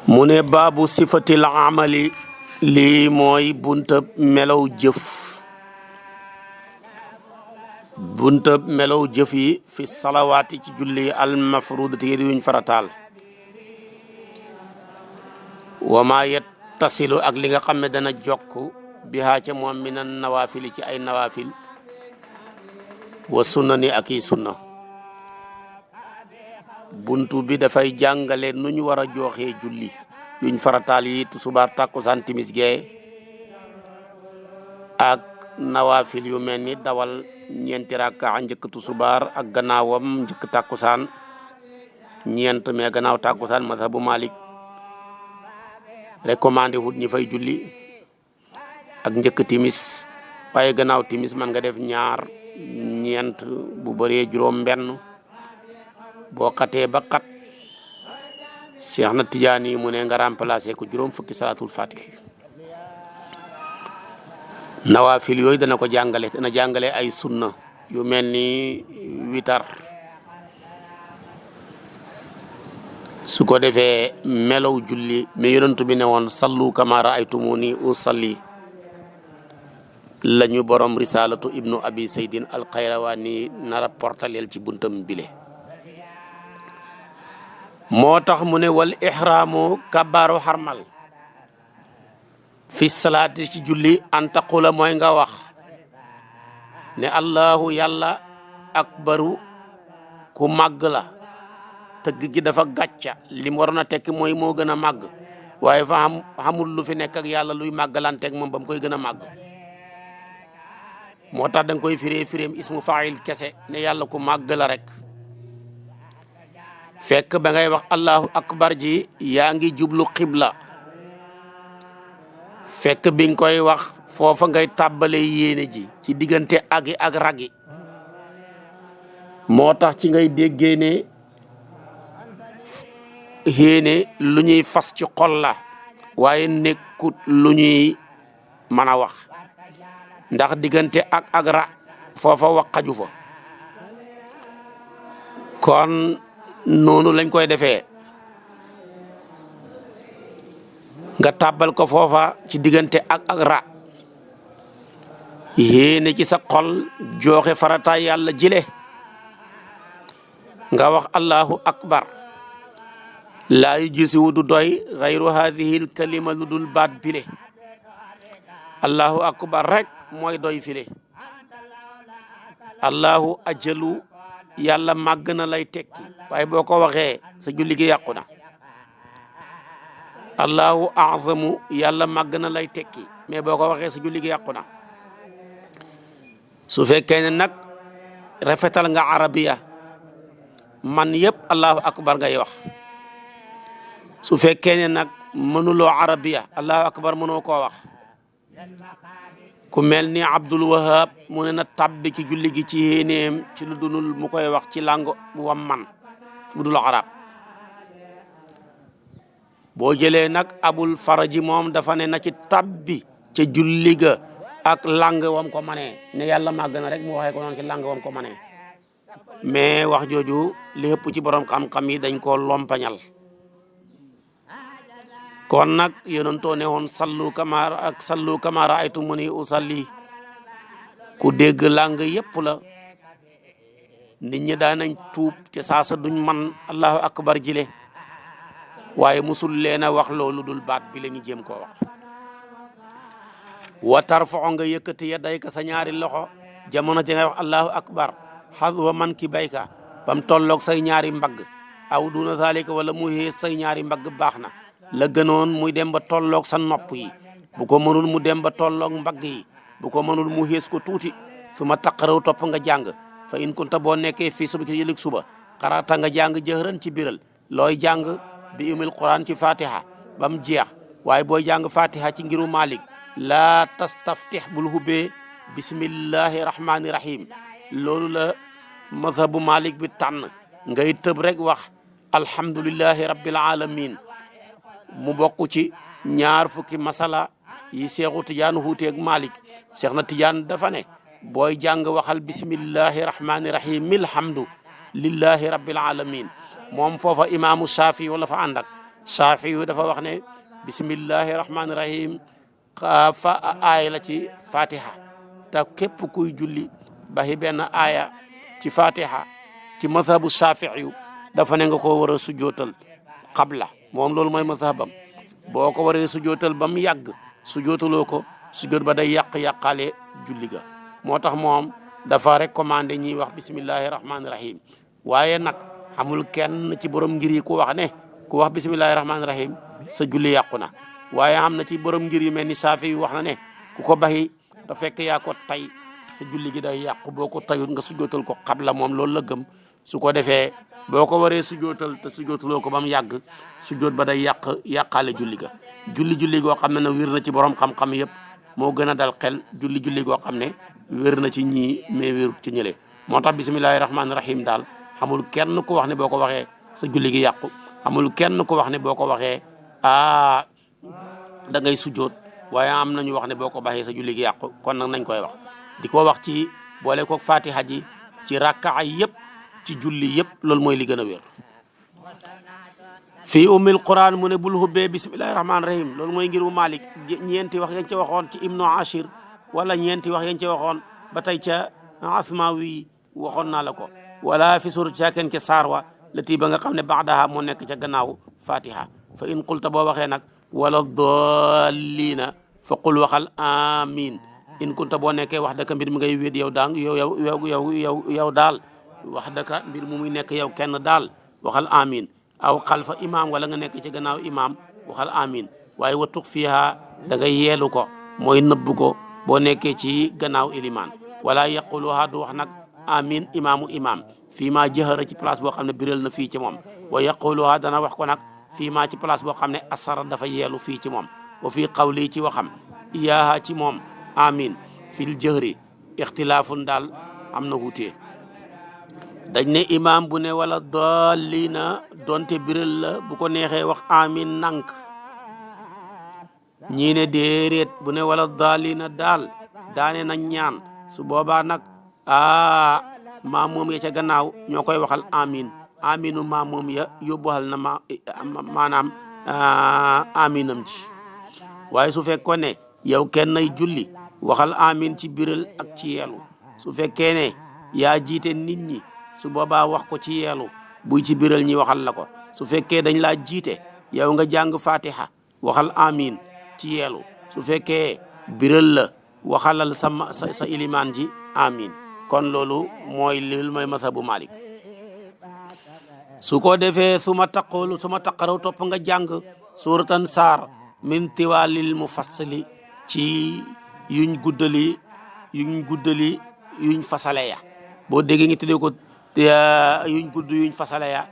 mu ne baabu sifatil amali lii mooy buntab melaw jëf yi fi salawaati ci julli al mafrudati yuñ farataal wa ma yettasilu ak li nga xam ne dana jokk bihaa ca moom minan nawaafili ci ay nawaafil wa sunnani ak i sunna buntu bi dafay jàngale nu ñu war a joxee julli yuñ farataal yi subaar takkusaan timis gee ak nawaafil yu mel ni dawal ñeenti rakka njëkk tusubaar ak gannaawam njëkk takkusaan ñeent mais gannaaw takkusaan mazhabu Malik recommandé wut ñi fay julli ak njëkk timis waaye gannaaw timis man nga def ñaar ñeent bu bëree juróom benn boo xatee ba xat Cheikh na Tijaani mu ne nga remplacé ko juróom fukki salaatul fatih nawaafil yooyu dana ko jàngale ay sunna yu mel ni witar su ko defee melaw julli mais yonent bi ne woon sallu kama raaytumuni usalli lañu borom risalatu ibnu abi saydin alxayrawani nara portaleel ci buntam bile moo tax mu ne wal ihraamu kabaaru xarmal fi salaati ci julli an taqula mooy nga wax ne allahu yàlla akbaru ku màgg la tëgg gi dafa gàcca li mu waroon a tekki mooy moo gën a màgg waaye fa xamul lu fi nekk ak yàlla luy màggalanteeg moom ba mu koy gën a màgg moo tax da nga koy firéem ismu faayil kese ne yàlla ku màgg la rek fekk ba ngay wax allahu akbar ji yaa ngi jublu xibla fekk bi nga koy wax foofa ngay tàbbale yéene ji ci diggante agi ak ragi moo tax ci ngay déggee ne yéene lu ñuy fas ci xol la waaye nekkut lu ñuy mën a wax ndax diggante ak ra foofa wax xaju fa kon noonu lañ koy defee nga tàbbal ko foofa ci diggante ak ra yéene ci sa xol jooxe farata yàlla jile nga wax allahu akbar laa yujisiwu du doy xayru hadihi l kalima lu dul baat bile allahu akbar rek mooy doy file allahu ajalu yàlla màgg na lay tekki waaye boo ko waxee sa julli gi yàqu na allahu azamu yàlla màgg na lay tekki mais boo ko waxee sa julli gi yàqu na su fekkee ne nag rafetal nga arabiya man yëpp allahu akbar ngay wax su fekkee ne nag mënuloo arabiya allahu akbar mënoo koo wax ku mel ni Abdul Wahab mu ne na tabbi ci julli gi ci yéeneem ci lu dunul mu koy wax ci langue mu wam man fu dul arab boo jëlee nag abul faraji moom dafa ne na ci tabbi ca julli ga ak langue wam ko manee ne yàlla màgg na rek mu waxee ko noonu ci langue wam ko manee mais wax jooju li ëpp ci borom xam-xam yi dañ koo lompañal kon nag yonentoo ne woon sallu kama raaytumuni usalli ku dégg langue yëpp la nit ñi daanañ tuub te saasa duñ man allahu akbar jile waaye musul leen a wax loolu dul baat bi la ñu jéem koo wax wa tarfa'u nga yëkkati yadayka sa ñaari loxo jamono ci ngay wax allahu akbar hadwa man ki bayka bam tolloog say ñaari mbagg aw duna zalika wala mu xees say ñaari mbagg baax na la gënoon muy dem ba tolloog sa nopp yi bu ko mënul mu dem ba tolloog mbagg yi bu ko mënul mu xees ko tuuti su ma taqaraw topp nga jàng fa in kunta boo nekkee fii suba ci yëlig suba xaraata nga jàng jëhran ci biral looy jàng bi umil quran ci fatiha ba mu jeex waaye booy jàng fatiha ci ngiru malik laa tastaftih bul hubbee bismillahi rahmani rahim loolu la mazhabu malik bi tànn ngay tëb rek wax alhamdulillahi rabbil alamin mu bokk ci ñaar fukki masala yi Seexu Tijaan xuuteeg Malik Seex na Tijaan dafa ne booy jàng waxal bismillahi rahmani rahim alhamdu lillahi rabbil alamin moom foofa imaamu Saafi wala fa ànd ak Saafi yu dafa wax ne bismillahi rahmaani rahim fa aaya la ci fatiha te képp kuy julli baxi benn aaya ci fatiha ci mazhabu Saafi yu dafa ne nga ko war a sujootal xabla moom loolu mooy mazhabam boo ko waree sujootal ba mu yàgg sujootaloo ko sujoot ba day yàq-yàqaale julli ga moo tax moom dafa recommandé ñiy wax bismillahi rahmaani rahim waaye nag xamul kenn ci borom ngir yi ku wax ne ku wax bismillahi rahmaani rahim sa julli yàqu na waaye am na ci borom ngir yu mel ni Saafi yu wax na ne ku ko baxi te fekk yaa ko tay sa julli gi day yàqu boo ko tayut nga sujootal ko xabla moom loolu la gëm su ko defee boo ko waree sujootal te sujootaloo ko ba mu yàgg sujoot ba day yàqaale julli ga julli goo xam ne na wér na ci borom xam-xam yëpp moo gën a dal xel julli goo xam ne wér na ci ñii mais wér ci ñële moo tax bismillahi rahmaani rahim daal xamul kenn ku wax ne boo ko waxee sa julli gi yàqu xamul kenn ku wax ne boo ko waxee da ngay sujoot waaye am nañu wax ne boo ko baxee sa julli gi yàqu kon nag nañ koy wax di ko wax ci boole ko fatiha ji ci rakkaa yëpp ci julli yëpp loolu mooy li gën a wér fii ummil quran mu ne bul hubbee bismillahi rahmaani rahim loolu mooy ngir wu Malik ñeenti wax yañ ca waxoon ci ibnu ashir wala ñeenti wax yañ ca waxoon ba tey ca asmawi waxoon naa la ko wala fi surat caken ca saar wa lati ba nga xam ne baadaha moo nekk ca gannaaw fatiha fa in qulta boo waxee nag wala dallina fa qul waxal amin in kunta boo nekkee wax dëkk mbir mi ngay wéet yow daang yow daal wax dëkk mbir mu muy nekk yow kenn daal waxal amin aw xalfa imam wala nga nekk ci gannaaw imam waxal amin waaye wa tux fiha da nga yeelu ko mooy nëbb ko boo nekkee ci gannaaw iliman wala yaquluha du wax nag amin imam fii maa jëhëra ci place boo xam ne biral na fii ci moom wa yaquluha dana wax ko nag fii maa ci place boo xam ne asara dafa yeelu fii ci moom wa fii qawli ci waxam iyaaha ci moom amin fil jëhri ixtilaafun daal am na wuute dañ ne imam bu ne wala dallina donte biral la bu ko neexee wax amin nank ñii ne déeréet bu ne wala dallina daal daane nañ ñaan su boobaa nag maam moom ya ca gannaaw ñoo koy waxal amin aminu maam moom ya yóbbuwal na maanaam aminam ji waaye su fekkoon ne yow kenn nay julli waxal amin ci biral ak ci yeelu su fekkee ne yaa jiite nit ñi su boobaa wax ko ci yeelu buy ci biral ñi waxal la ko su fekkee dañ laa jiite yow nga jàng fatiha waxal amin ci yeelu su fekkee biral la waxalal sa ilimaan ji amin kon loolu mooy mooy masabu Malik su ko defee su ma taqaraw topp nga jàng suratan saar min tiwaalil mufassili ci yuñ guddali yuñ fasale ya boo déggee ngi tuddee ko yuñ fasale ya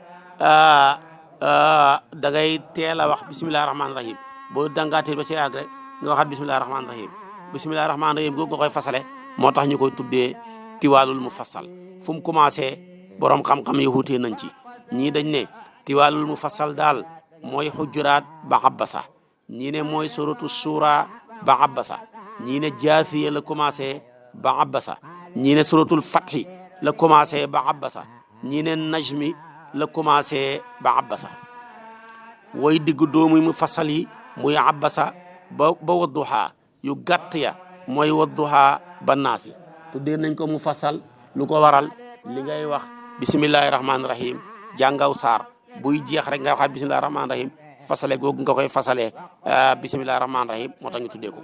da ngay teel a wax bismillahi rahmaani rahim boo dangaatee ba si àgg rek nga waxaat bismillahi rahmaani rahim bismillahi rahmaani rahim googu nga koy fasale moo tax ñu koy tuddee tiwaalul mufassal fu mu commencé borom xam-xam yi wuute nañ ci ñii dañ ne tiwaalul mufassal daal mooy xujuraat ba abasa ñii ne mooy suratu suura ba abasa ñii ne jaasiya la commencé ba abasa ñii ne suratul fathi la commencé ba abasa ñii ne najmi la commencé ba abasa way digg doomu mufassal yi muy abasa ba wadduha yu gàtt ya mooy wadduha ba naasi tuddee nañ ko mufassal lu ko waral li ngay wax bismillahi rahmaani rahim jàngaw saar buy jeex rek nga waxaat bismillahi rahmaani rahim fasale googu nga koy fasalee bismillahi rahmaani rahim moo tax ñu tuddee ko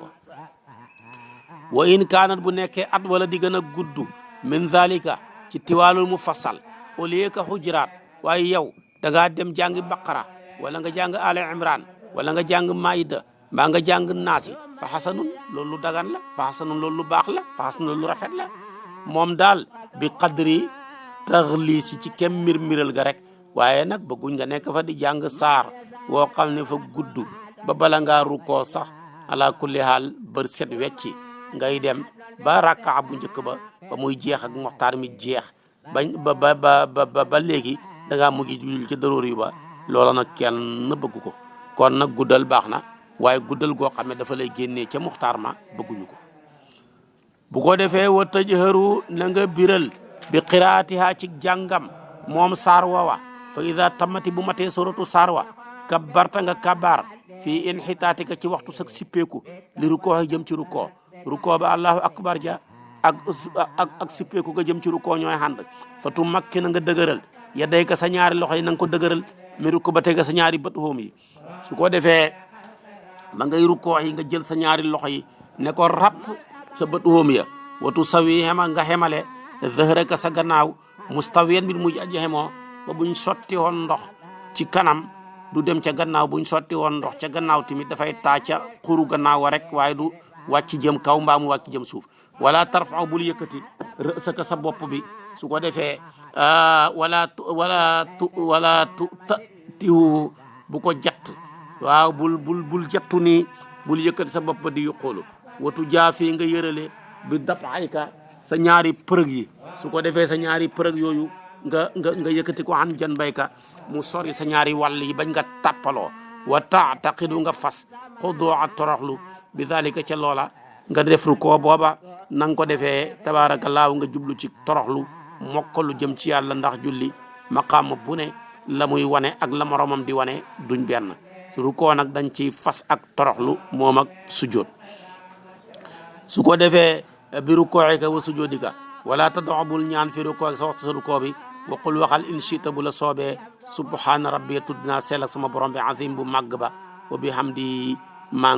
wa in kaanat bu nekkee at wala di gën a gudd min zalika ci tiwaalul mufassal au lieu que xujuraat waaye yow da ngaa dem jàng baqara wala nga jàng ala imran wala nga jàng maida mbaa nga jàng naasi fa xasanun loolu lu dagan la fa xasanun loolu lu baax la fa xasanun loolu lu rafet la moom daal bi qadri taxliisi ci kem mirmiral ga rek waaye nag bëgguñ nga nekk fa di jàng saar woo xam ne fa gudd ba bala ngaa rukkoo sax ala kulli haal bër set wecci ngay dem ba rakkaa bu njëkk ba muy jeex ak moxtaar mi jeex ba léegi da ngaa mujj julli ci daroor yu ba loola nag kenn bëgg ko kon nag guddal baax na waaye guddal goo xam ne dafa lay génnee ca muxtaar ma bëgguñu ko bu ko defee wa tajharu na nga biral bi qiraatiha ci jàngam moom saar wa fa ida tamati bu matee suratu saar wa kabbarta nga kabar fii inxitaatika ci waxtu sak sippeeku li rukkoo jëm ci rukkoo ba allahu akbar ja ak sippeeku nga jëm ci rukkoo ñooy ànd fa tu makki na nga dëgëral ya day ka sa ñaari loxo yi na nga ko dëgëral mi rukko ba tega sa ñaari bët hoom yi su ko defee ba ngay rukkoo yi nga jël sa ñaari loxo yi ne ko ràpp sa bët hoom ya watu sawi nga xemale zëhraka sa gannaaw mustawiyan bi mujj aji xemoo ba buñ sotti woon ndox ci kanam du dem ca gannaaw buñ sotti woon ndox ca gannaaw tamit dafay taa ca xuru gannaaw wa rek waaye du wàcc jëm kaw mbaa mu wàcc jëm suuf wala tarfa'u bul yëkkati rësaka sa bopp bi su ko defee wala tihu bu ko jatt waaw bul jattu ni bul yëkkati sa bopp di yuqoolu watu jaafi nga yërale bi dapayka sa ñaari përëg yi su ko defee sa ñaari përëg yooyu nga yëkkati ko an jan bayka mu sori sa ñaari wàll yi bañ nga tàppaloo wa taataqidu nga fas xudu'a toroxlu bi dhalika ca loola nga def rukkoo booba na nga ko defee tabaarakallaahu nga jublu ci toroxlu mokkalu jëm ci yàlla ndax julli maqaama bu ne la muy wane ak la moromam di wane duñ benn su rukkoo nag dañ ci fas ak toroxlu moom ak sujjóot su ko defee bi rukkooika wa sujjóodika wala tad'u bul ñaan fi rukkoo sa waxtu sa rukkoo bi waqul waxal in shita bu la soobee subhaana rabbi tuddinaa seel ak sama borom bi azim bu màgg ba wa bi hamdi maa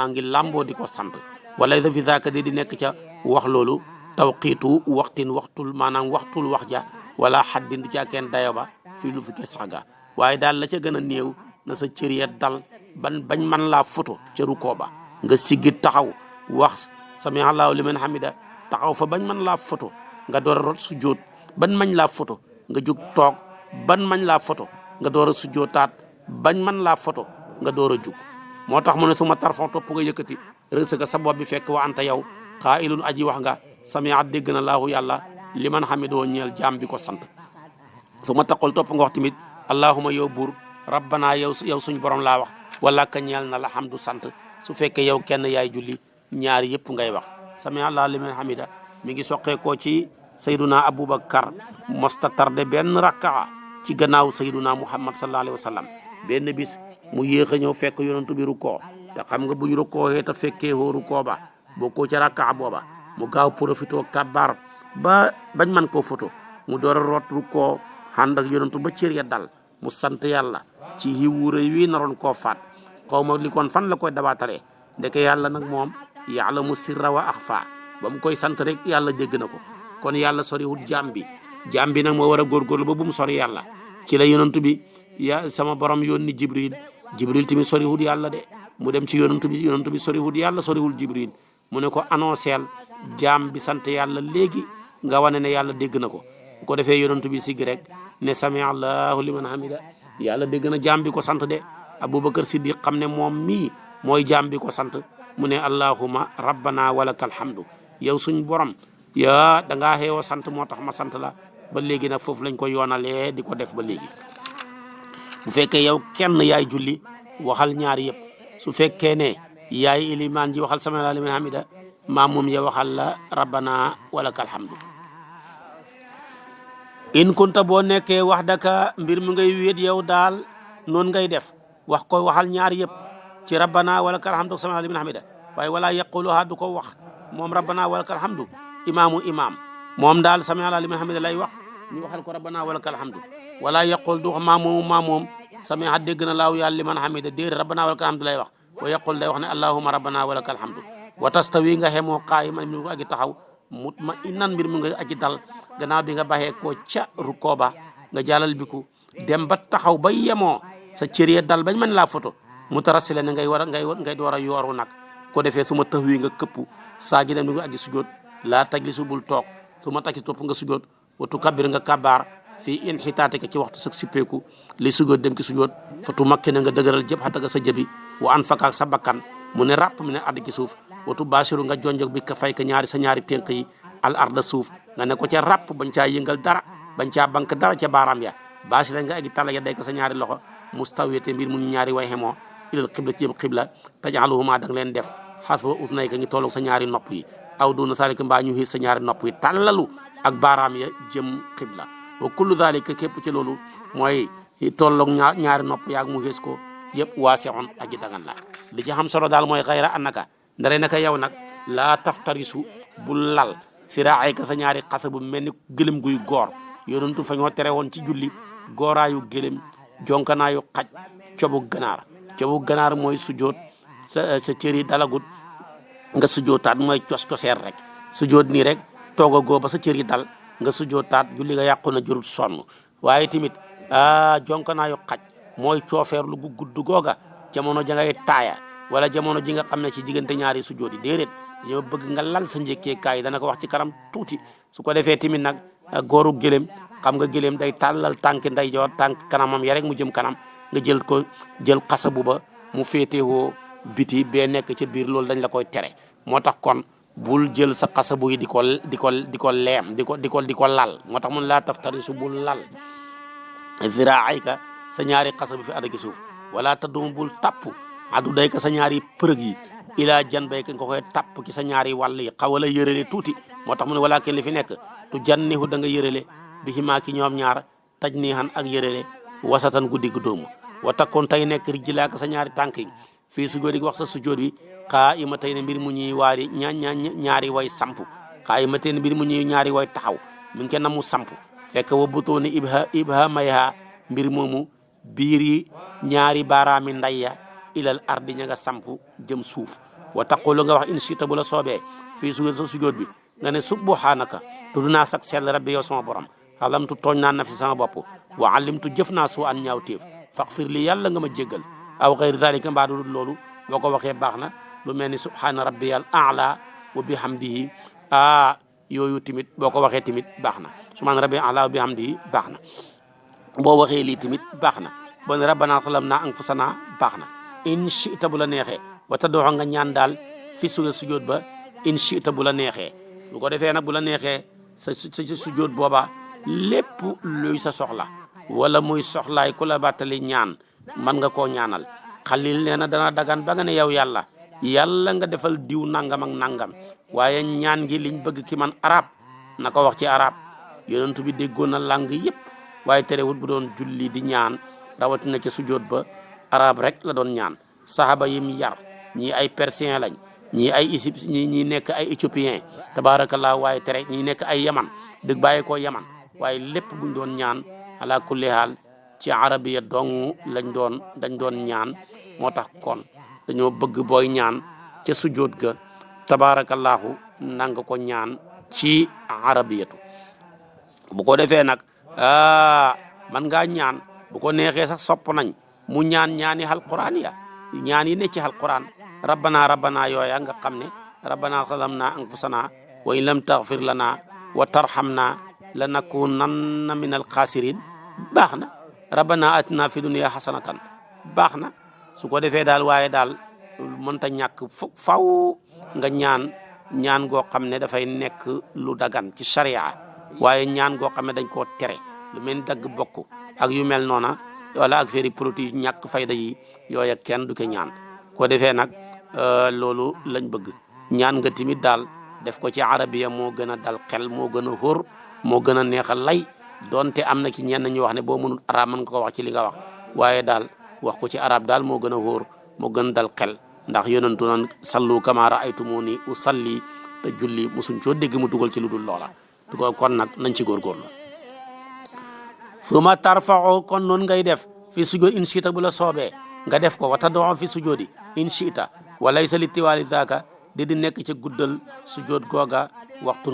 ngi lamboo di ko sant wala fi zaaka di nekk ca wax loolu tawqiitu waxtul maanaam waxtul wax ja wala xaddin du caa kenn dayo ba fii lu fi ke saga waaye daal la ca gën a néew na sa cër ya dal bañ man laa foto ca rukkoo ba nga siggi taxaw wax sami allahu liman hamida taxaw fa bañ man laa foto nga door a rot sujjóot ban mañ laa foto nga jóg toog ban mañ laa foto nga door a sujjootaat bañ man laa foto nga door a jug moo tax mu ne suma tarfon topp nga yëkkati rësaka sa bopp bi fekk wa anta yow qaa'ilun aji wax nga sami'a dégg na laahu yàlla liman hamidoo ñeel jaam bi ko sant su ma taqul topp nga wax tamit allahuma yow buur rabbana yow suñ borom laa wax wala ka ñeel na la hamdu sant su fekkee yow kenn yaay julli ñaari yëpp ngay wax sami'a allahu liman hamida mi ngi soqeekoo ci sayduna aboubacar mosta tarde benn rakkaa ci gannaaw sayduna muhammad sallallahu alayhi wa sallam benn bis mu yéex a ñëw fekk yonantu bi rukkoo te xam nga buñ rukkoo te fekkee hoo rukkoo ba boo ko ca rakkaa booba mu gaaw profité kabar ba bañ man koo photo mu door a root rukkoo ànd ak yonantu ba cër ya dal mu sant yàlla ci yiwu rëy wi naroon koo faat xaw ma li kon fan la koy dabaatalee ndeke yàlla nag moom ya'lamu sirra wa axfa ba mu koy sant rek yàlla dégg na ko kon yàlla soriwul jaam bi nag moo war a góorgóorlu ba bu mu sori yàlla ci la yonantu bi sama borom yónni jibril tamit soriwul yàlla de mu dem ci yonantu bi soriwul yàlla soriwul jibril mu ne ko annonceel jaam bi sant yàlla léegi nga wane ne yàlla dégg na ko bu ko defee yonantu bi sigg rek ne sami allahu liman hamida yàlla dégg na jaam bi ko sant de aboubacar siddiq xam ne moom mii mooy jaam bi ko sant mu ne allahuma rabbana walakal hamdu yow suñ borom yaa da ngaa xeewoo sant moo tax ma sant la ba léegi nag foofu lañ ko yoonalee di ko def ba léegi bu fekkee yow kenn yaay julli waxal ñaari yëpp su fekkee ne yaay ilimaan ji waxal sami allahu liman hamida maamum ya waxal la rabbana walakal hamdu in kunta boo nekkee wax daka mbir mi ngay wéet yow daal noonu ngay def waxal ñaari yëpp ci rabbana walakal hamdu sami allahu liman hamida waaye wala yaquluha du ko wax moom rabbana walakal hamdu imam moom daal sami allahu liman hamida lay wax ñu waxal ko rabbana walakal hamdu wala yaqul du wax maamoom sami a dégg na laaw yàlla liman hamida déer rabbana walakal hamdu lay wax wa yaqul day wax ne allahumma rabbana walakal hamdu wa tastawi nga xemoo qaayiman mi nga aji taxaw mutma'innan mbir mu nga aji dal gannaaw bi nga baxee koo ca rukkoo ba nga jàllal biku dem ba taxaw ba yemoo sa cër dal bañ mën laa photo mutarasila ne ngay door a yooru nag ko defee su ma tax wi nga këpp saajidan mi nga aji sujjoot laa tajlisu bul toog su ma takki topp nga sujjoot watu kabir nga kabaar fii inxitaatika ci waxtu sa sippeeku li sujjoot dem ki sujjoot fatu makki na nga dëgëral jëb xataga sa jëbi wa an fakaak sa bakkan mu ne ràpp mu ne add ci suuf watu basiru nga jonjog bi ka fay ka sa ñaari ténk yi al arda suuf nga ne ko ca ràpp bañ caa yëngal dara bañ caa bank dara ca baaraam ya basira nga agi tala ya day ka sa ñaari loxo mustawiyate mbir mu ñu ñaari way xemoo ilal xibla ci jëm xibla tajaluhuma da nga leen def xaswa usnay ka ngi tolloog sa ñaari nopp yi aw duna zalika mbaa ñu xiis sa ñaari nopp yi tàllalu ak baaraam ya jëm xibla wa kullu zalika képp ci loolu mooy tolloog ñaari nopp yaag mu xiis ko yëpp waasi'un aji dagan la li ci xam solo daal mooy xayra annaka ndare naka yow nag laa taftarisu bu lal firaayka sa ñaari xasa bu mel ni gëlëm guy goor yonentu fa ñoo tere woon ci julli gooraayu gëlëm jonkanaayu xaj cobu ganaar mooy sujoot sa cër yi dalagut nga sujootaat mooy coseer rek sujoot nii rek toogagoo ba sa cër yi dal nga sujootaat julli nga yàqu na jurut sonn waaye tamit jonkanaayu xaj mooy coofeer lu gu gudd googa jamono ja ngay taaya wala jamono ji nga xam ne ci diggante ñaari sujoot yi déedéet dañoo bëgg nga lal sa njëkkee kaay dana ko wax ci kanam tuuti su ko defee tamit nag góoru gëlëm xam nga gëlëm day tàllal tànk ndeyjoor tànk kanamam ya rek mu jëm kanam nga jël xasabu ba mu féetewoo biti bee nekk ca biir loolu dañ la koy tere moo tax kon bul jël sa xasabu yi di ko leem di ko lal moo tax mun laa taftarisu bul lal ziraayka sa ñaari xasabu fi adagi suuf wala tadum bul tapp adu day ka sa ñaari përëg yi ilaa jan bayka nga koy tapp ci sa ñaari wàll yi xawala yërale tuuti moo tax mu ne walaa kenn li fi nekk tu jannihu da nga yërale bi ximaa ki ñoom ñaar taj niixan ak yërale wasatan guddi gu dóomu wa takkoon tey nekk rijjilaaka sa ñaari tànk yi fii sujood yi wax sa sujood bi xaa ima tey ne mbir mu ñuy waari ñaari way samp xaa ima tey ne mbir mu ñuy ñaari way taxaw mi ngi na mu samp fekk wa butooni ibha mayha mbir moomu biir yi ñaari baaraami ndayya ilal ardi ña nga samp jëm suuf wa taqulu nga wax in sita bu la soobee fii sujood sa sujood bi nga ne subhanaka tudd naa sak sell rabbi yow sama borom alamtu tooñ naa nafsi sama bopp wa alimtu jëf naa suu an ñaaw téef faxfir li yàlla nga ma jéggal aw xayr zalika mbaa du loolu boo ko waxee baax na lu mel ni subhaana rabbiyal a'la wa bihamdihi yooyu tamit boo ko waxee tamit baax na subhaana rabbiyal a'la wa bihamdihi baax na boo waxee lii tamit baax na boo ne rabbana zalamna anfusana baax na in shi'ta bu la neexee wa tadoo nga ñaan daal fi sujood ba in shi'ta bu la neexee bu ko defee nag bu la neexee sa sujood booba lépp luy sa soxla wala muy soxlaay ku la bàttali ñaan man nga koo ñaanal xalil nee na dana dagan ba nga ne yow yàlla nga defal diw nangam ak nangam waaye ñaan gi liñ bëgg ki man arab na ko wax ci arab yonent bi déggoon na lang yëpp waaye terewul bu doon julli di ñaan rawatina ci sujood ba arab rek la doon ñaan sahaba yi mu yar ñii ay persien lañ ñii ay égypte ñii nekk ay éthiopien tabarakallah waaye tere ñii nekk ay yaman dëgg bàyyi koo yaman waaye lépp buñ doon ñaan ala kulli haal ci arabiya dong dañ doon ñaan moo tax kon dañoo bëgg booy ñaan ca sujjoot ga tabarakallahu nanga ko ñaan ci arabiyatu bu ko defee nag man ngaa ñaan bu ko neexee sax sopp nañ mu ñaani alquran ya ñaan yi ne ci alquran rabbana yooya nga xam ne rabbana zalamna anfusana wa in lam taghfir lana wa tarhamna lanakunanna min alxaasirin baax na rabbana atina fi dunya hasanatan baax na su ko defee daal waaye daal mënta ñàkk faw nga ñaan goo xam ne dafay nekk lu dagan ci sharia waaye ñaan goo xam ne dañ koo tere lu mel ni dagg bokk ak yu mel noona wala ak féeri produit ñàkk fayda yi yooya kenn du ko ñaan ko defee nag loolu lañ bëgg ñaan nga tamit daal def ko ci arabiya moo gën a dal xel moo gën a xóor moo gën a neexal lay donte am na ci ñenn ñu wax ne boo mënul arab mën nga ko wax ci li nga wax waaye daal wax ko ci arab daal moo gën a xóor moo gën a dal xel ndax yonentu nan sallu kama ra'aytumuni usalli te julli musuñ coo dégg mu dugal ci lu dul loola dugal kon nag nañ ci góorgóorlu suma tarfa'u kon noonu ngay def fi sujud in shi'ta bu la soobee nga def ko wata doo fi sujudi in shi'ta walaysa li tiwaali zaaka di nekk ca guddal sujud googa waxtu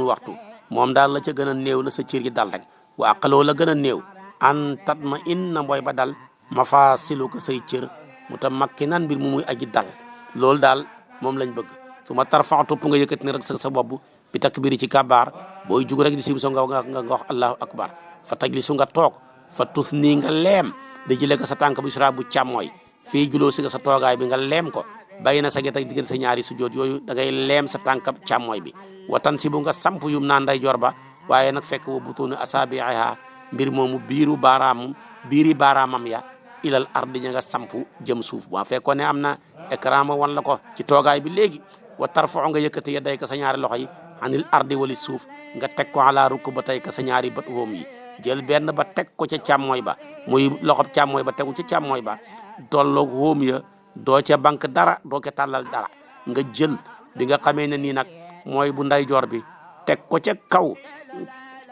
moom daal la ca gën a néew na sa cër gi dal rek wa aqaloo la gën a néew an tatma inna mooy ba dal mafaasilu ko say cër mutamakkinan mbir mu muy aji dal loolu daal moom lañ bëgg su ma tarfa topp nga yëkkati ne rek sa bopp bi takbiri ci kabaar booy jug rek di si so nga wax allahu akbar fa tajlisu nga toog fa tus nii nga leem da jëlee ko sa tànk bu sura bu càmmooy fii juloo si nga sa toogaay bi nga leem ko bàyyi na sa get ak diggante sa ñaari sujjoot yooyu da ngay leem sa tànkab càmmooy bi watan si bu nga samp yum naa ndeyjoor ba waaye nag fekk wa butuunu asaabiha mbir moomu biiri baaraamam ya ilal ardi ña nga samp jëm suuf bu fekkoon ne am na écran ma wan la ko ci toogaay bi léegi wa tarfa'u nga yëkkati yaday ka sa ñaari loxo yi anil ardi wali suuf nga teg ko ala rukbatay ka sa ñaari bët hoom yi jël benn ba teg ko ca càmmooy ba muy loxob càmmooy ba tegu ca càmmooy ba tolloog hóom ya doo ca banque dara doo ca tàllal dara nga jël bi nga xamee ne nii nag mooy bu ndeyjoor bi teg ko ca kaw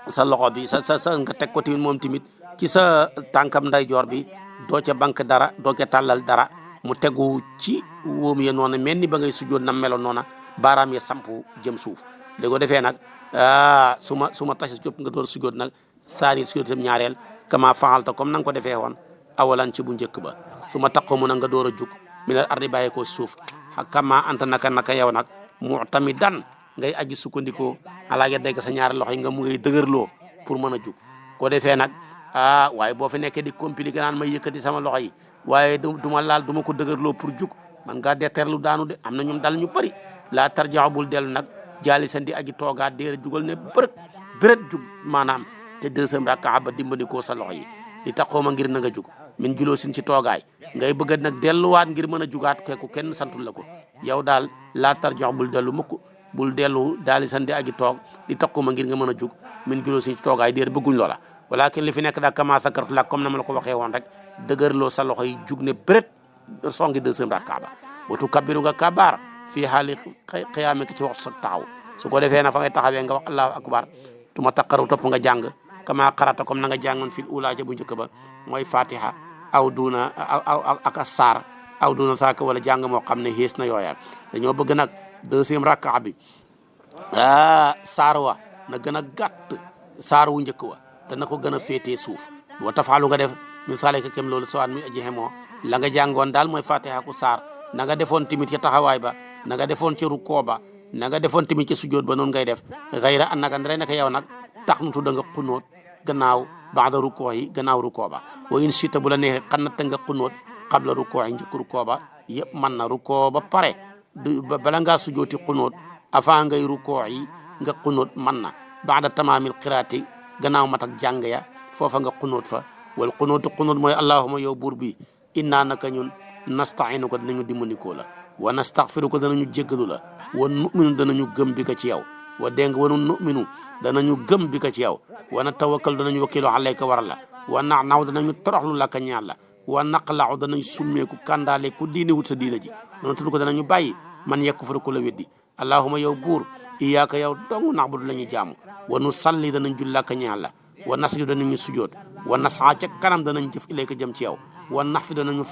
sa loxo bi sa nga teg ko tamit moom tamit ci sa tànkam ndeyjoor bi doo ca banque dara doo ca tàllal dara mu tegu ci wóom ya noona mel ni ba ngay sujjoot na meloon noona baaraam ya sampu jëm suuf léegi ko defee nag su ma tasi cop nga door sujjoot nag saani sujjoot tam ñaareel kama faxalta comme na nga ko defee woon awalan ci bu njëkk ba su ma taqoo mu na nga door a jug minal ardi bàyyi ko suuf kama anta naka yow nag mu'tamidan ngay aji sukkandikoo ala yadayka sa ñaari loxo yi nga mu ngay dëgërloo pour mën a jug ko defee nag waaye boo fi nekkee di compliqué naan may yëkkati sama loxo yi waaye du ma laal du ma ko dëgërloo pour jug man ngaa detteerlu daanu de am na ñoom dal ñu bëri laa tarjaxu bul dellu nag jaali seen di aji toogaat déera jugal ne bërët jug maanaam te deuxième rakka ba dimbandikoo sa loxo yi di taxoo ma ngir na nga jug min juloo sin ci toogaay ngay bëgg nag delluwaat ngir mën a jugaat keeku kenn santul la ko yow daal laa tarjaxu bul dellu mukk bul dellu daal di seen di aji toog di taxoo ma ngir nga mën a jug min juloo sin ci toogaay déera bëgguñ loola walakin li fi nekk daal kama sakartu la comme na ma la ko waxee woon rek dëgërloo sa loxo yi jug ne bërët songi deuxième rakka ba watu kabbiru nga kabaar fii xaali xiyaame ki ci wax sa taxaw su ko defee na fa ngay taxawee nga wax allahu akbar tuma taqaru topp nga jàng kama qarata comme na nga jàngoon fil ula ca bu njëkk ba mooy fatiha aw duna ak a saar aw duna saaka wala jàng moo xam ne xiis na yooya dañoo bëgg nag deuxième rakka bi saar wa na gën a gàtt saar wu njëkk wa te na ko gën a féetee suuf wa tafaalu nga def min saalika kem loolu sawaan mi aji xemoo la nga jàngoon daal mooy fatiha ku saar na nga defoon tamit ca taxawaay ba na nga defoon ci rukkoo ba na nga defoon tamit ci sujjoot ba noonu ngay def xayra an naka ndare naka yow nag tax nutu da nga xunóot gannaaw baada rukkoo yi gannaaw rukkoo ba wa in sita bu la neexee xannata nga xunóot xabla rukkoo yi njëkk rukkoo ba yëpp mën na rukkoo ba pare bala ngaa sujjooti xunóot avant ngay rukkoo yi nga xunóot mën na baada tamaamil qiraati gannaaw mat ak jàng ya foofa nga xunóot fa wal xunóotu xunóot mooy allahuma yow buur bi innaa naka ñun nastainu ko danañu dimbandikoo la wa nastaxfiru ko danañu jéggalu la wa numinu danañu gëm bi ko ci yow wa dégg nga wa numinu danañu gëm bi ko ci yow wa na tawakkal danañu wakkilu alayka waral la wa naxnaw danañu toroxlu la ka ñaan la wa naqlaxu danañu summeeku kandaale ku diine wut sa diina ji noonu tudd ko danañu bàyyi man yekk fara ku la weddi allahuma yow buur iyaaka yow dong naxbudu la ñuy jaamu wa nu salli danañ jul la ka ñaan la wa nasju danañu sujoot wa nasxaa ca kanam danañ jëf ilayka jëm ci yow wa nax fi danañu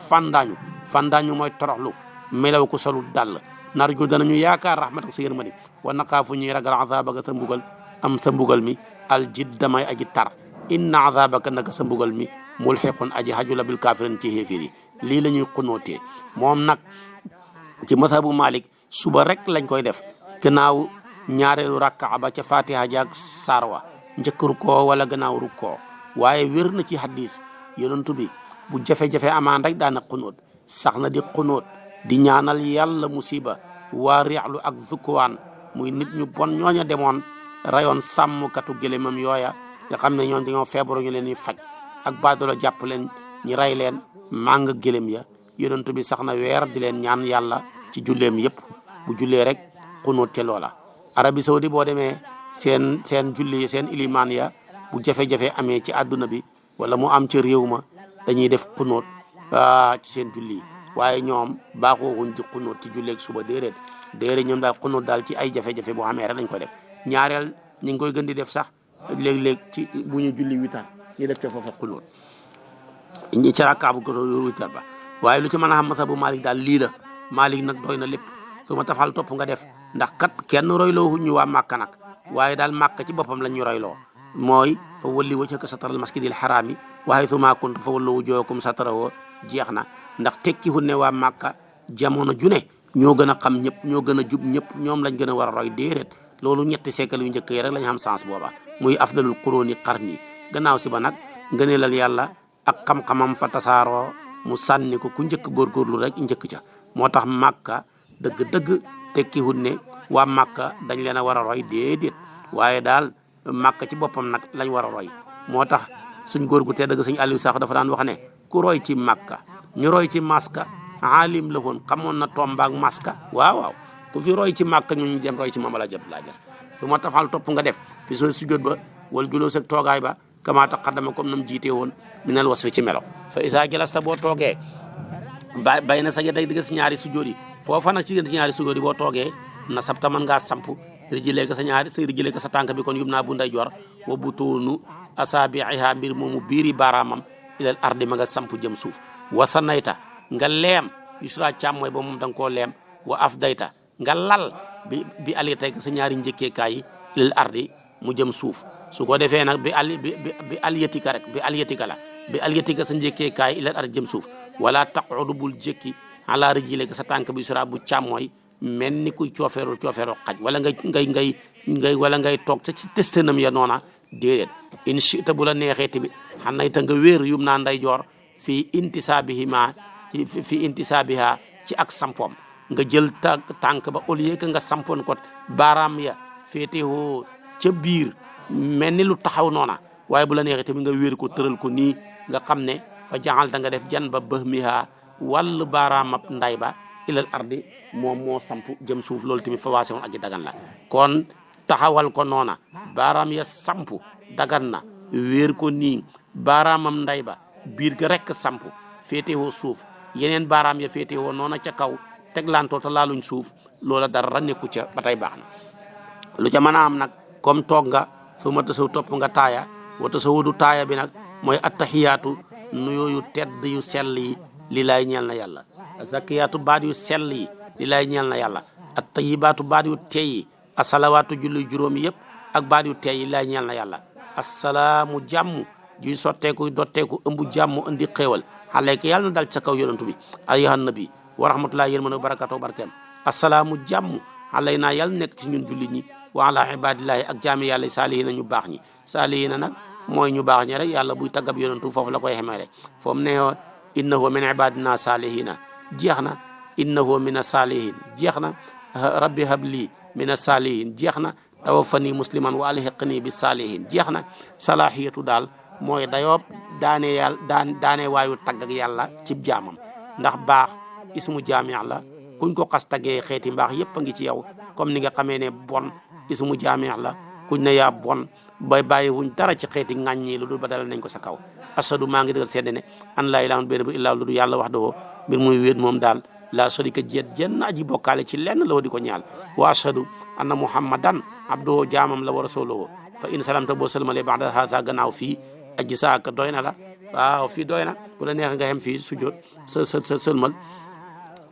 fandaañu mooy toroxlu melaw ko solul dàll narju danañu yaakaar rahmatak sa yërmani wa naqaafu ñuy ragal azabaka sa mbugal am sa mbugal mi al jidda may aji tar inna azabaka naka sa mbugal mi mulxiqun aji hajula bil kafirin ci xéefir yi lii la ñuy xunootee moom nag ci mazhabu Malik suba rek lañ koy def gannaaw ñaareelu rakkaa ba ca fatiha jaag sarwa njëkk rukkoo wala gannaaw rukkoo waaye wér na ci hadis yonentu bi bu jafe-jafe amaan rek daana xunóot sax na di xunóot di ñaanal yàlla musiba waa riixlu ak zukwaan muy nit ñu bon ñooña demoon rayoon sàmmkatu gëlémam yooya nga xam ne ñoom dañoo feebaru ñu leen di faj ak baadolo jàpp leen ñi rey leen màng gëlém ya yonentu bi sax na weer di leen ñaan yàlla ci julleem yëpp bu jullee rek xunóot te loola Arabie Saoudi boo demee seen julli seen ilimaan ya bu jafe-jafe amee ci àdduna bi wala mu am ca réew ma dañuy def xunóot ci seen julli waaye ñoom baaxoowuñ di xunóot ci julleeg suba déedéet ñoom daal xunóot daal ci ay jafe-jafe boo xamee rek lañ koy def ñaareel ñu ngi koy gën di def sax léeg-léeg ci bu ñu julli 8 heures ñu def ca foofa xunóot ñi ci rakkaabu ko 8 heures ba waaye lu ci mën a xam masabu Malik daal lii la Malik nag doy na lépp su ma tafal topp nga def ndax kat kenn royloo hu ñu waa Màkka nag waaye daal Màkka ci boppam la ñu royloo mooy fa walli wajhaka satral masjidil harami wa haythu ma kuntum fa wallu wujuhakum satrahu jeex na ndax tekki hu ne waa Màkka jamono ju ne ñoo gën a xam ñëpp ñoo gën a jub ñëpp ñoom lañ gën a war a roy déedéet loolu ñetti siècle yu njëkk yi rek lañ xam sens booba muy afdalul quruni qarni gannaaw si ba nag ngëneelal yàlla ak xam-xamam fa tasaaroo mu sànni ko ku njëkk góorgóorlu rek njëkk ca moo tax Màkka dëgg-dëgg tekki hu ne waa Màkka dañ leen a war a roy déedéet waaye daal Màkka ci boppam nag lañ war a roy moo tax suñ góor gu tedd ga suñ Aliou Sakho dafa daan wax ne ku roy ci Màkka ñu roy ci Maska aalim la woon xamoon na tombaak Maska waaw ku fi roy ci Màkka ñu dem roy ci Mame Alhaji Abdoulaye Niass fi ma tafal topp nga def fi soo sujjóot ba wal juloo seg toogaay ba kama taqaddama comme nam jiitee woon minal wasfi ci melo fa isa jalasta boo toogee bay na sa day digg si ñaari sujjóot yi foofa nag ci diggante ñaari sujjóot yi boo toogee na sabta mën ngaa samp rijjilee ko sa ñaari sa rijjilee ko sa tànk bi kon yum naa bu ndeyjoor wa butuunu asaabiiha mbir moomu biiri baaraamam ilal ardi ma nga samp jëm suuf wa sanayta nga leem yusra càmmooy ba moom da nga koo leem wa afdayta nga lal bi alitay ko sa ñaari njëkkeekaay yi ilal ardi mu jëm suuf su ko defee nag bi aliyatika rek bi aliyatika la bi aliyatika sa njëkkeekaay ilal ardi jëm suuf wala taqudu bul jékki ala rijjilee ko sa tànk bi yusra bu càmmooy mel ni kuy coofeerul xaj wala wala ngay toog ca ci testanam ya noona déedéet in chita bu la neexee tamit xanayta nga wéer yum naa ndeyjoor fii intisaabiha ci ak sampoom nga jël tànk ba au lieu que nga sampoon ko baaraam ya féetewoo ca biir mel ni lu taxaw noona waaye bu la neexee tamit nga wéer ko tëral ko nii nga xam ne fa jaxal da nga def jan ba bahmiha wàll baaraamab nday ba ilal ardi moom moo samp jëm suuf loolu tamit fa waase woon aji dagan la kon taxawal ko noona baaraam ya samp dagan na wéer ko nii baaraamam nday ba biir ga rek samp féetewoo suuf yeneen baaraam ya féetewoo noona ca kaw teglantoo te laaluñ suuf loola dara nekku ca ba tey baax na lu ca mën a am nag comme toog nga su ma tasaw topp nga taaya wa tasawudu taaya bi nag mooy attahiyaatu nuyooyu tedd yu sell yi li laay ñeel na yàlla zakiyaatu baat yu sell yi li laay ñeel na yàlla at tayibaatu baat yu teey yi asalawaatu julli juróomi yëpp ak baat yu teey yi li laay ñeel na yàlla assalaamu jàmm juy sotteeku dotteeku ëmb jàmm indi xéewal alayka yàlla na dal ci sa kaw yonantu bi ayyuhan nabi wa rahmatullahi yéen mën a barakatu barkeem assalaamu jàmm alay naa yàlla nekk ci ñun jullit ñi wa ala ibadillahi ak jaami yàlla saalihiina ñu baax ñi saalihiina nag mooy ñu baax ñi rek yàlla buy taggab yonantu foofu la koy xemee foofu ne innahu min ibadina saalihiina jeex na innahu min as-saalihin jeex na rabbi habli min as-saalihin jeex na tawaffani musliman wa alhiqni bis saalihin jeex na salahiyatu daal mooy dayoob daane waayu tagg ak yàlla cib jaamam ndax baax ismu jaami' la kuñ ko xas taggee xeeti mbaax yëpp a ngi ci yow comme ni nga xamee ne bon ismu jaami' la kuñ ne yaa bon bay bàyyi wuñ dara ci xeeti ŋàññi lu dul ba dalal nañ ko sa kaw ashadu maa ngi dëggal seede ne an laa ilaaha benn bu illaa lu dul yàlla wahdahu mbir muy wéet moom daal laa sharika jenn aji bokkaale ci lenn la di ko ñaal wa ashadu anna muhammadan abduhu jaamam la wa rasuluhu fa in salamta boo sëlmalee ba'da haza gannaaw fii aji saaka doy na la waaw fii doy na bu la neex nga xem fii sujjoot sa sëlmal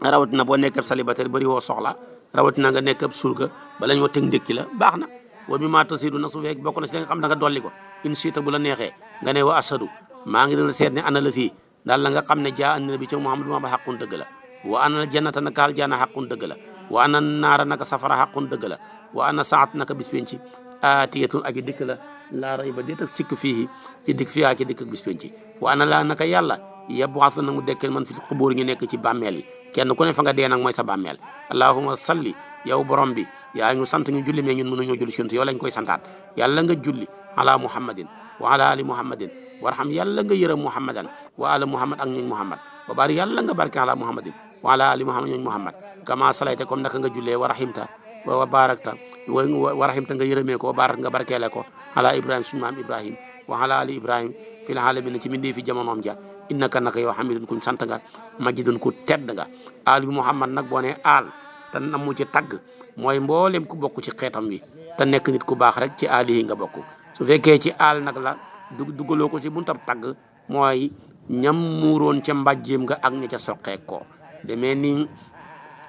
rawatina boo nekk ab célibataire bëri woo soxla rawatina nga nekk ab surga bala ñoo teg ndékki la baax na wa mi maa tasidu na su fekk bokk na si nga xam da nga dolli ko in siita bu la neexee nga ne wa ashadu maa ngi dëgg seet ne ana la fii daal la nga xam ne jaa andi na bi ci Muhammad ma ba xaqun dëgg la wa ana jannata naka aljana xaqun dëgg la wa ana naara naka safara xaqun dëgg la wa ana saat naka bis penci aatiyatun aji dikk la laa rayba déet ak sikk fii ci dikk fiyaa ci dikk ak bis penci wa ana laa naka yàlla yab'athu na mu dekkal man fi xubóor ñu nekk ci bàmmeel yi kenn ku ne fa nga dee nag mooy sa bàmmeel allahumma salli yow borom bi yaa ñu sant ñu julli mais ñun mënuñoo julli ci yow lañ koy santaat yàlla nga julli ala muhammadin wa ala ali muhammadin warham yàlla nga yërëm muhammadan wa ala muhammad ak ñooñ muhammad wa bari yàlla nga barke ala muhammadin wa ala ali muhammad ñooñ muhammad kama salayta comme naka nga jullee wa rahimta wa barakta wa rahimta nga yërëmee ko wa barak nga barkeele ko ala ibrahim suñu maam ibrahim wa ala ali ibrahim fil alamin ci mindee fi jamonoom ja innaka naka yow hamidun kuñ sant nga majidun ku tedd nga ali muhammad nag boo ne aal te namu ci tagg mooy mboolem ku bokk ci xeetam wi te nekk nit ku baax rek ci aali yi nga bokk su fekkee ci aal nag la dugaloo ko ci buntab tagg mooy ñam muuroon ca mbàjjeem nga ak ña ca soqee ko demee ni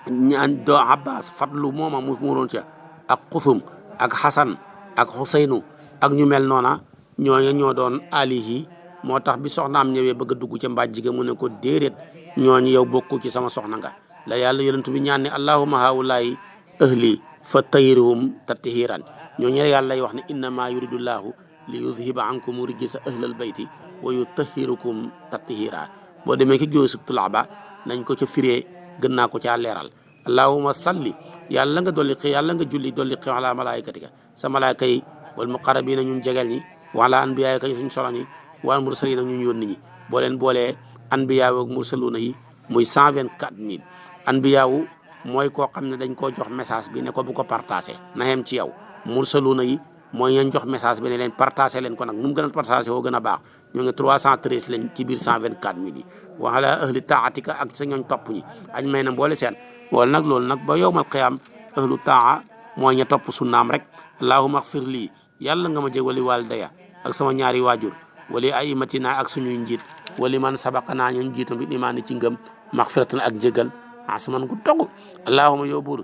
ñaan do abbas fatlu mooma mu muuroon ca ak xusum ak xasan ak xuseynu ak ñu mel noona ñooñu ñoo doon aali yi moo tax bi soxnaam ñëwee bëgg a dugg ca mbàjj ga mu ne ko déedéet ñooñu yow bokku ci sama soxna nga la yàlla yonent bi ñaan ne allahumma haulaay ahli fa tahiruhum tathiran ñooñu yàlla lay wax ne innama yuridullahu li yudhiba ankum rijsa ahlal bayti wa yutahhirukum tathira boo demee ki jóoy su tulaaba nañ ko ca firee gën naa ko caa leeral allahumma salli yàlla nga dolli xi yàlla nga julli dolli xi ala malaikatika sa malaaka yi wal muqarrabina ñun jegel ñi wala anbiyaaka suñ solo ñi wal mursalina ñun yónni ñi boo leen boolee anbiya ak mursaluna yi muy 124000 anbiyaawu mooy koo xam ne dañ koo jox message bi ne ko bu ko partagé na xem ci yow mursaluna yi mooy ñeen jox message bi ne leen partagé leen ko nag nu mu gën a partagé woo gën a baax ñoo ngi 313 lañ ci biir 124000 yi wa ala ahli taatika ak sa ñooñ topp ñi añ may na mboole seen wala nag loolu nag ba yowmal qiyaam ahlu taa mooy ña topp sunnaam rek allahumma axfir lii yàlla nga ma jég wali walidaya ak sama ñaari waajur wali aimatina ak suñuy njiit wali man sabaqanaa ñun jiitu bi imaan ci ngëm maxfiratan ak njëgal asaman gu togu allahumma yow buur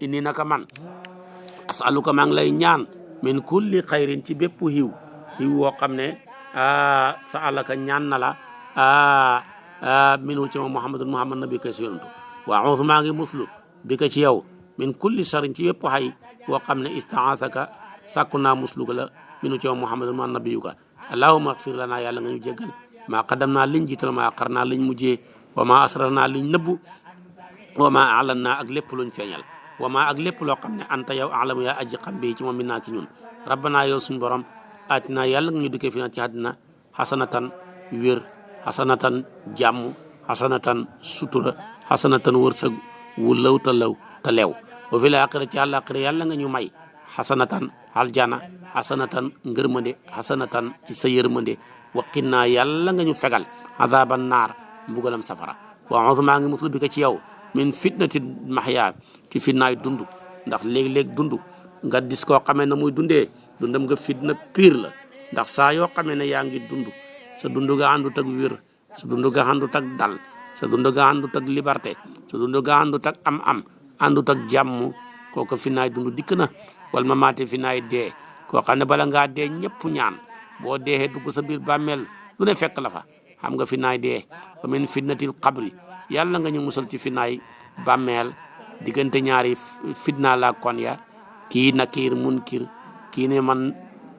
inni naka man asaluka maa ngi lay ñaan min kulli xayrin ci bépp xiw woo xam ne sa alaka ñaan na la minu ci moom muhammad nabi kay si yonantu wa auzu maa ngi muslu bi ka ci yow min kulli sharin ci bépp xay woo xam ne istaasaka sàkku naa muslu ko la minu ci moom muhammad nabiyuka allahumma axfir lana yàlla nga ñu jéggal maa qaddam naa liñ jiital maa xar naa liñ mujjee wa maa asrar naa liñ nëbbu wa maa alan naa ak lépp luñ feeñal wa maa ak lépp loo xam ne anta yow alamu yaa aji xam bi ci moom mi naa ci ñun rabbana yow suñu borom aatinaa yàlla nga ñu dikkee fi na ci àddina xasanatan wér xasanatan jàmm xasanatan sutura xasanatan wërsëg wu law ta law te leew wa fi laaxira ci àllaaxira yàlla nga ñu may xasanatan aljana xasanatan ngërmande xasanatan sa yërmande wa qinnaa yàlla nga ñu fegal azaban naar mbugalam safara wa auzu maa ngi muslu bi ko ci yow min fitnati mahya ci fitnaay dund ndax léeg-léeg dund nga dis koo xamee na muy dundee dundam nga fitna pire la ndax saa yoo xamee ne yaa ngi dund sa dund nga àndut ak wér sa dund nga àndut ak dal sa dund nga àndut ak liberté sa dund nga àndut ak am àndut ak jàmm kooku fitnaay dund dikk na wal ma maate fitnaay dee koo xam ne bala ngaa dee ñëpp ñaan boo deexee dugg sa biir bàmmeel lu ne fekk la fa xam nga fitnaay dee wa min fitnatil qabri yàlla nga ñu musal ci fitnaay bàmmeel diggante ñaari fitna la kon ya kii nakiir munkir kii ne man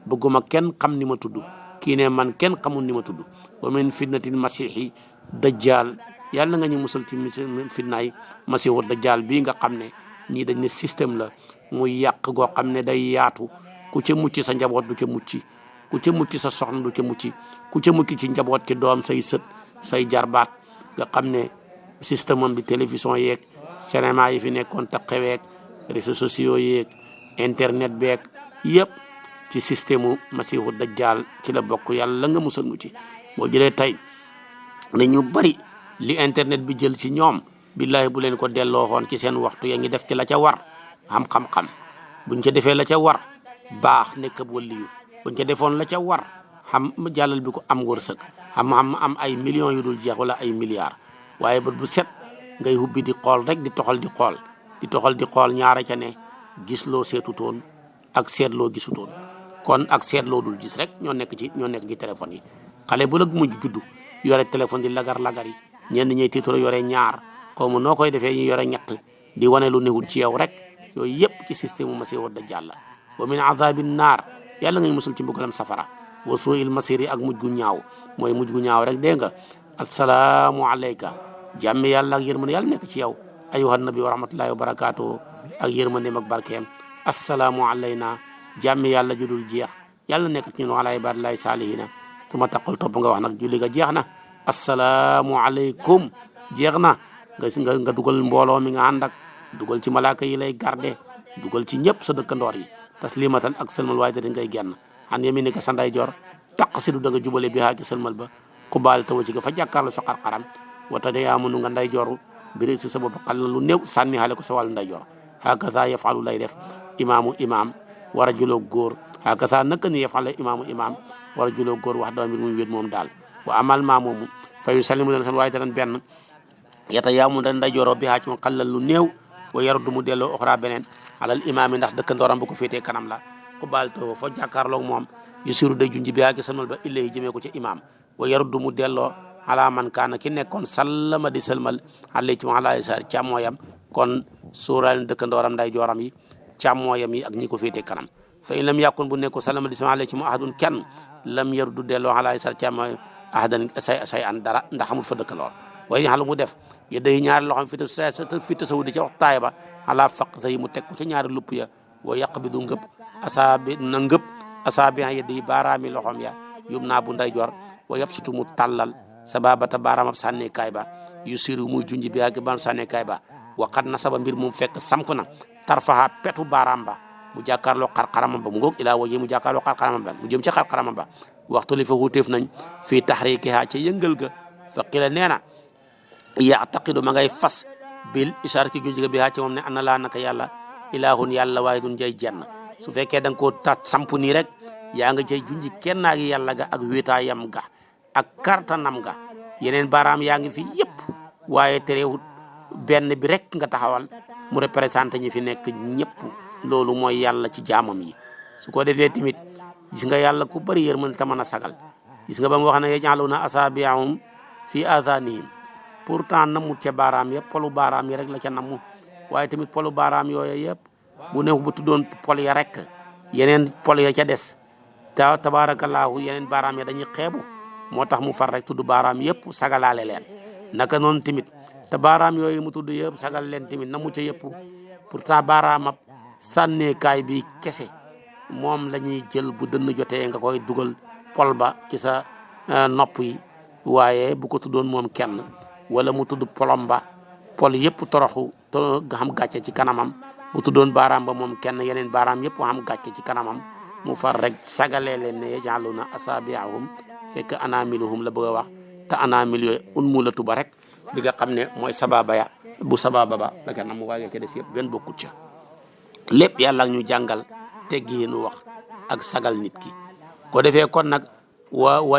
bëgguma kenn xam ni ma tudd kii ne man kenn xamul ni ma tudd wa min fitnatil masiixi dajjal yàlla nga ñu musal ci fitnaay masiixu dajjal bii nga xam ne ñii dañ ne système la muy yàq goo xam ne day yaatu ku ca mucc sa njaboot du ca mucc ku ca mucc sa soxna du ca mucc ku ca mucc ci njaboot ci doom say sët say jarbaat nga xam ne système am bi télévision yeeg cinéma yi fi nekkoon te xeweeg réseaux sociaux yeeg internet beeg yëpp ci système u masiixu dajjal ci la bokk yàlla nga musal mu ci boo jëlee tey ne ñu bari li internet bi jël ci ñoom billahi bu leen ko delloo xoon ci seen waxtu ya ngi def ci la ca war am xam-xam buñ ca defee la ca war baax nekk ab waliyu buñ ca defoon la ca war xam jàllal bi ko am wërsëg am ay millions yu dul jeex wala ay milliards waaye bët bu set ngay hubbi di xool rek di toxal di xool ñaara ca ne gis loo seetutoon ak seetloo gisutoon kon ak seetloo dul gis rek ñoo nekk ci téléphone yi xale bu la mujj juddu yore téléphone di lagar yi ñenn ñey tiitoro yore ñaar xaw ma noo koy defee ñu yore ñett di wane lu newul ci yow rek yooyu yëpp ci système mu masiixu dajjal la wa min azabin naar yàlla nga ñu musul ci mbugalam safara wa suu'il masiri ak mujj gu ñaaw mooy mujj gu ñaaw rek dégg nga assalaamu alayka jàmm yàlla ak yërmande yàlla nekk ci yow ayyuhan nabi wa rahmatullahi wa barakaatu ak yërmandeem ak barkeem assalaamu alayna jàmm yàlla ju dul jeex yàlla nekk ci ñun ala ibadillahi salihina su ma taqal topp nga wax nag julli ga jeex na assalaamu alaykum jeex na nga dugal mbooloo mi nga ànd ak dugal ci malaaka yi lay garde dugal ci ñëpp sa dëkkandoor yi taslimatan ak sëlmal waaye da ngay genn xan yemi nekk sa ndeyjoor taq si du da nga jubale bi haa ci sëlmal ba ku baal tawa ci ga fa jàkkaarlu sa xarxaram wata de yaamunu nga ndeyjooru biri si sa bopp xal na lu néew sànni xale ko sa wàllu ndeyjoor hakaza yafalu lay def imaamu imaam war a juloo góor hakaza naka ni yafale imaamu imaam war a juloo góor wax dama mbir muy wéet moom daal wa amal maa moomu fa yu sallimu den seen waaye danañ benn yata yaamu da ndeyjooroo bi haa ci moom xalal lu néew wa yaruddu mu delloo oxra beneen alal imaam yi ndax dëkkandooram bu ko féetee kanam la ku baal tawa foo jàkkaarloog moom yu siru day junji bi haa ci sëlmal ba illay jëmee ko ca imaam wa yaruddu mu delloo ala man kaana ki nekkoon sallama di sëlmal alay ci ala saar càmmooyam kon suural dëkkandooram nday jooram yi càmmooyam yi ak ñi ko féete kanam fa in lam yàkkun bu nekko sallama di sëlmal alay ci mu ahadun kenn lam yaruddu delloo ala saar càmmooy ahadan say an dara ndax xamul fa dëkkandoor waaye xalu mu def yedday ñaari loxom fi tasawu di ca wax taay ba ala faq say mu teg ko ca ñaari lupp ya wa yàq bi du ngëp asaabi yedday baaraami loxom ya yum naa bu nday joor wa yab sutu mu tàllal sababata baaraamab sànnikaay ba yu siru muy junj bi ak baaraam sànnikaay ba waqat na saba mbir mu fekk samp na tarfaha petu baaraam ba mu jàkkaarloo xarxaramam ba mu ngoog ilaa waje mu jàkkaarloo xarxaramam ba mu jëm ca xarxaramam ba waxtu li fa wuteef nañ fii taxrikiha ca yëngal ga fa qila nee na ya'taqidu ma ngay fas bil isharati junj bi haa ci moom ne ana laa naka yàlla ilahun yàlla waahidun jay jenn su fekkee da nga koo tat samp nii rek yaa nga cay junj kenn ak yàlla ga ak wéetaayam ga ak kartanam ga yeneen baaraam yaa ngi fi yëpp waaye terewut benn bi rek nga taxawal mu représenté ñi fi nekk ñëpp loolu mooy yàlla ci jaamam yi su ko defee tamit gis nga yàlla ku bëri yërmande te mën a sagal gis nga ba mu wax ne yaj'aluna asabi'ahum fi adhanihim pourtant namut ca baaraam yëpp polu baaraam yi rek la ca namu waaye tamit polu baaraam yooyu yëpp bu ne bu tuddoon pol ya rek yeneen pol ya ca des tabaarakallaahu yeneen baaraam ya dañuy xeebu moo tax mu far rek tudd baaraam yëpp sagalaale leen naka noonu tamit te baaraam yooyu mu tudd yëpp sagal leen tamit namu ca yëpp pourtant baaraamab sànneekaay bi kese moom la ñuy jël bu dënn jotee nga koy dugal pol ba ci sa nopp yi waaye bu ko tuddoon moom kenn wala mu tudd polom ba pol yëpp toroxu nga xam gàcce ci kanamam bu tuddoon baaraam ba moom kenn yeneen baaraam yëpp xam gàcce ci kanamam mu far rek sagalee leen ne yaj'aluna asabi'ahum fekk anamiluhum la bëgg a wax te anamil yooyu unmu la tuba rek bi nga xam ne mooy sababa ya bu sababa ba la ka nam mu waaye ca des yëpp benn bokkut ca lépp yàlla ñu jàngal teggiinu wax ak sagal nit ki ko defee kon nag wa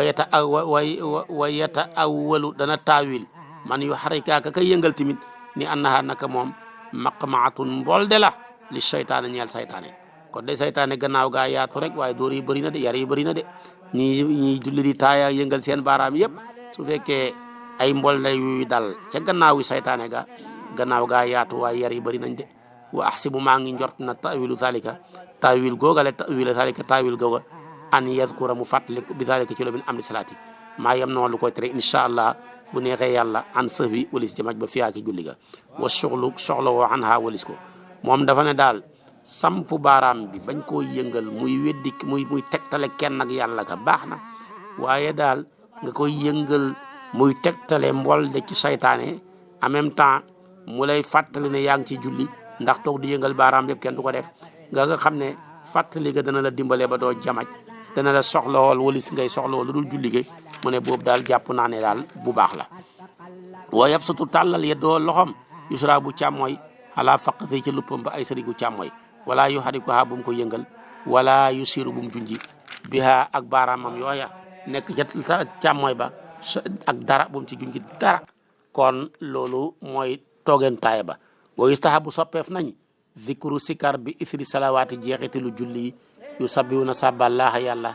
yata awwalu dana taawil man yu xarikaaka ka yëngal tamit ni annaha naka moom maqmaatun mbool de la li seytaane ñeel saytaane kon de saytaane gannaaw gaa yaatu rek waaye dóor yi bëri na de yar yi bëri na de ñi julli di taaya yëngal seen baaraam yëpp su fekkee ay mbol la yuy dal ca gannaaw yi saytaane ga gannaaw gaa yaatu waaye yar yi bëri nañ de wa ahsibu maa ngi njort na tawilu zalika tawil googale tawil zalika tawil googa an yadkura mu fàttaliku bi zalika ci lo min amri salaati maa yem noonu lu koy tere incha allah bu neexee yàlla an sëf bi walis jamaj ba fiyaa ki julli ga wa soxla woo an ha walis ko moom dafa ne daal samp baaraam bi bañ koo yëngal muy weddi muy tegtale kenn ak yàlla ga baax na waaye daal nga koy yëngal muy tegtale mbol de ci saytaane en même temps mu lay fàttali ne yaa ngi ci julli ndax toog di yëngal baaraam yëpp kenn du ko def nga xam ne fàttali ga dana la dimbale ba doo jamaj dana la soxlawool walis ngay soxlawool lu dul julli gi mu ne boobu daal jàpp naa ne daal bu baax la wa yabsutu tàllal yeddoo loxom yusra bu càmmooy ala faqati ci luppam ba ay sarigu càmmooy wala yu xarikuha bu mu ko yëngal wala yu siiru bu mu junji biha ak baaraamam yooya nekk ca càmmooy ba ak dara bu mu ci junji dara kon loolu mooy toogentaay ba wa yustahabu soppeef nañ zikru sikar bi isri salawaati jeexitilu julli yu sabbiwuna sabballaaha yàlla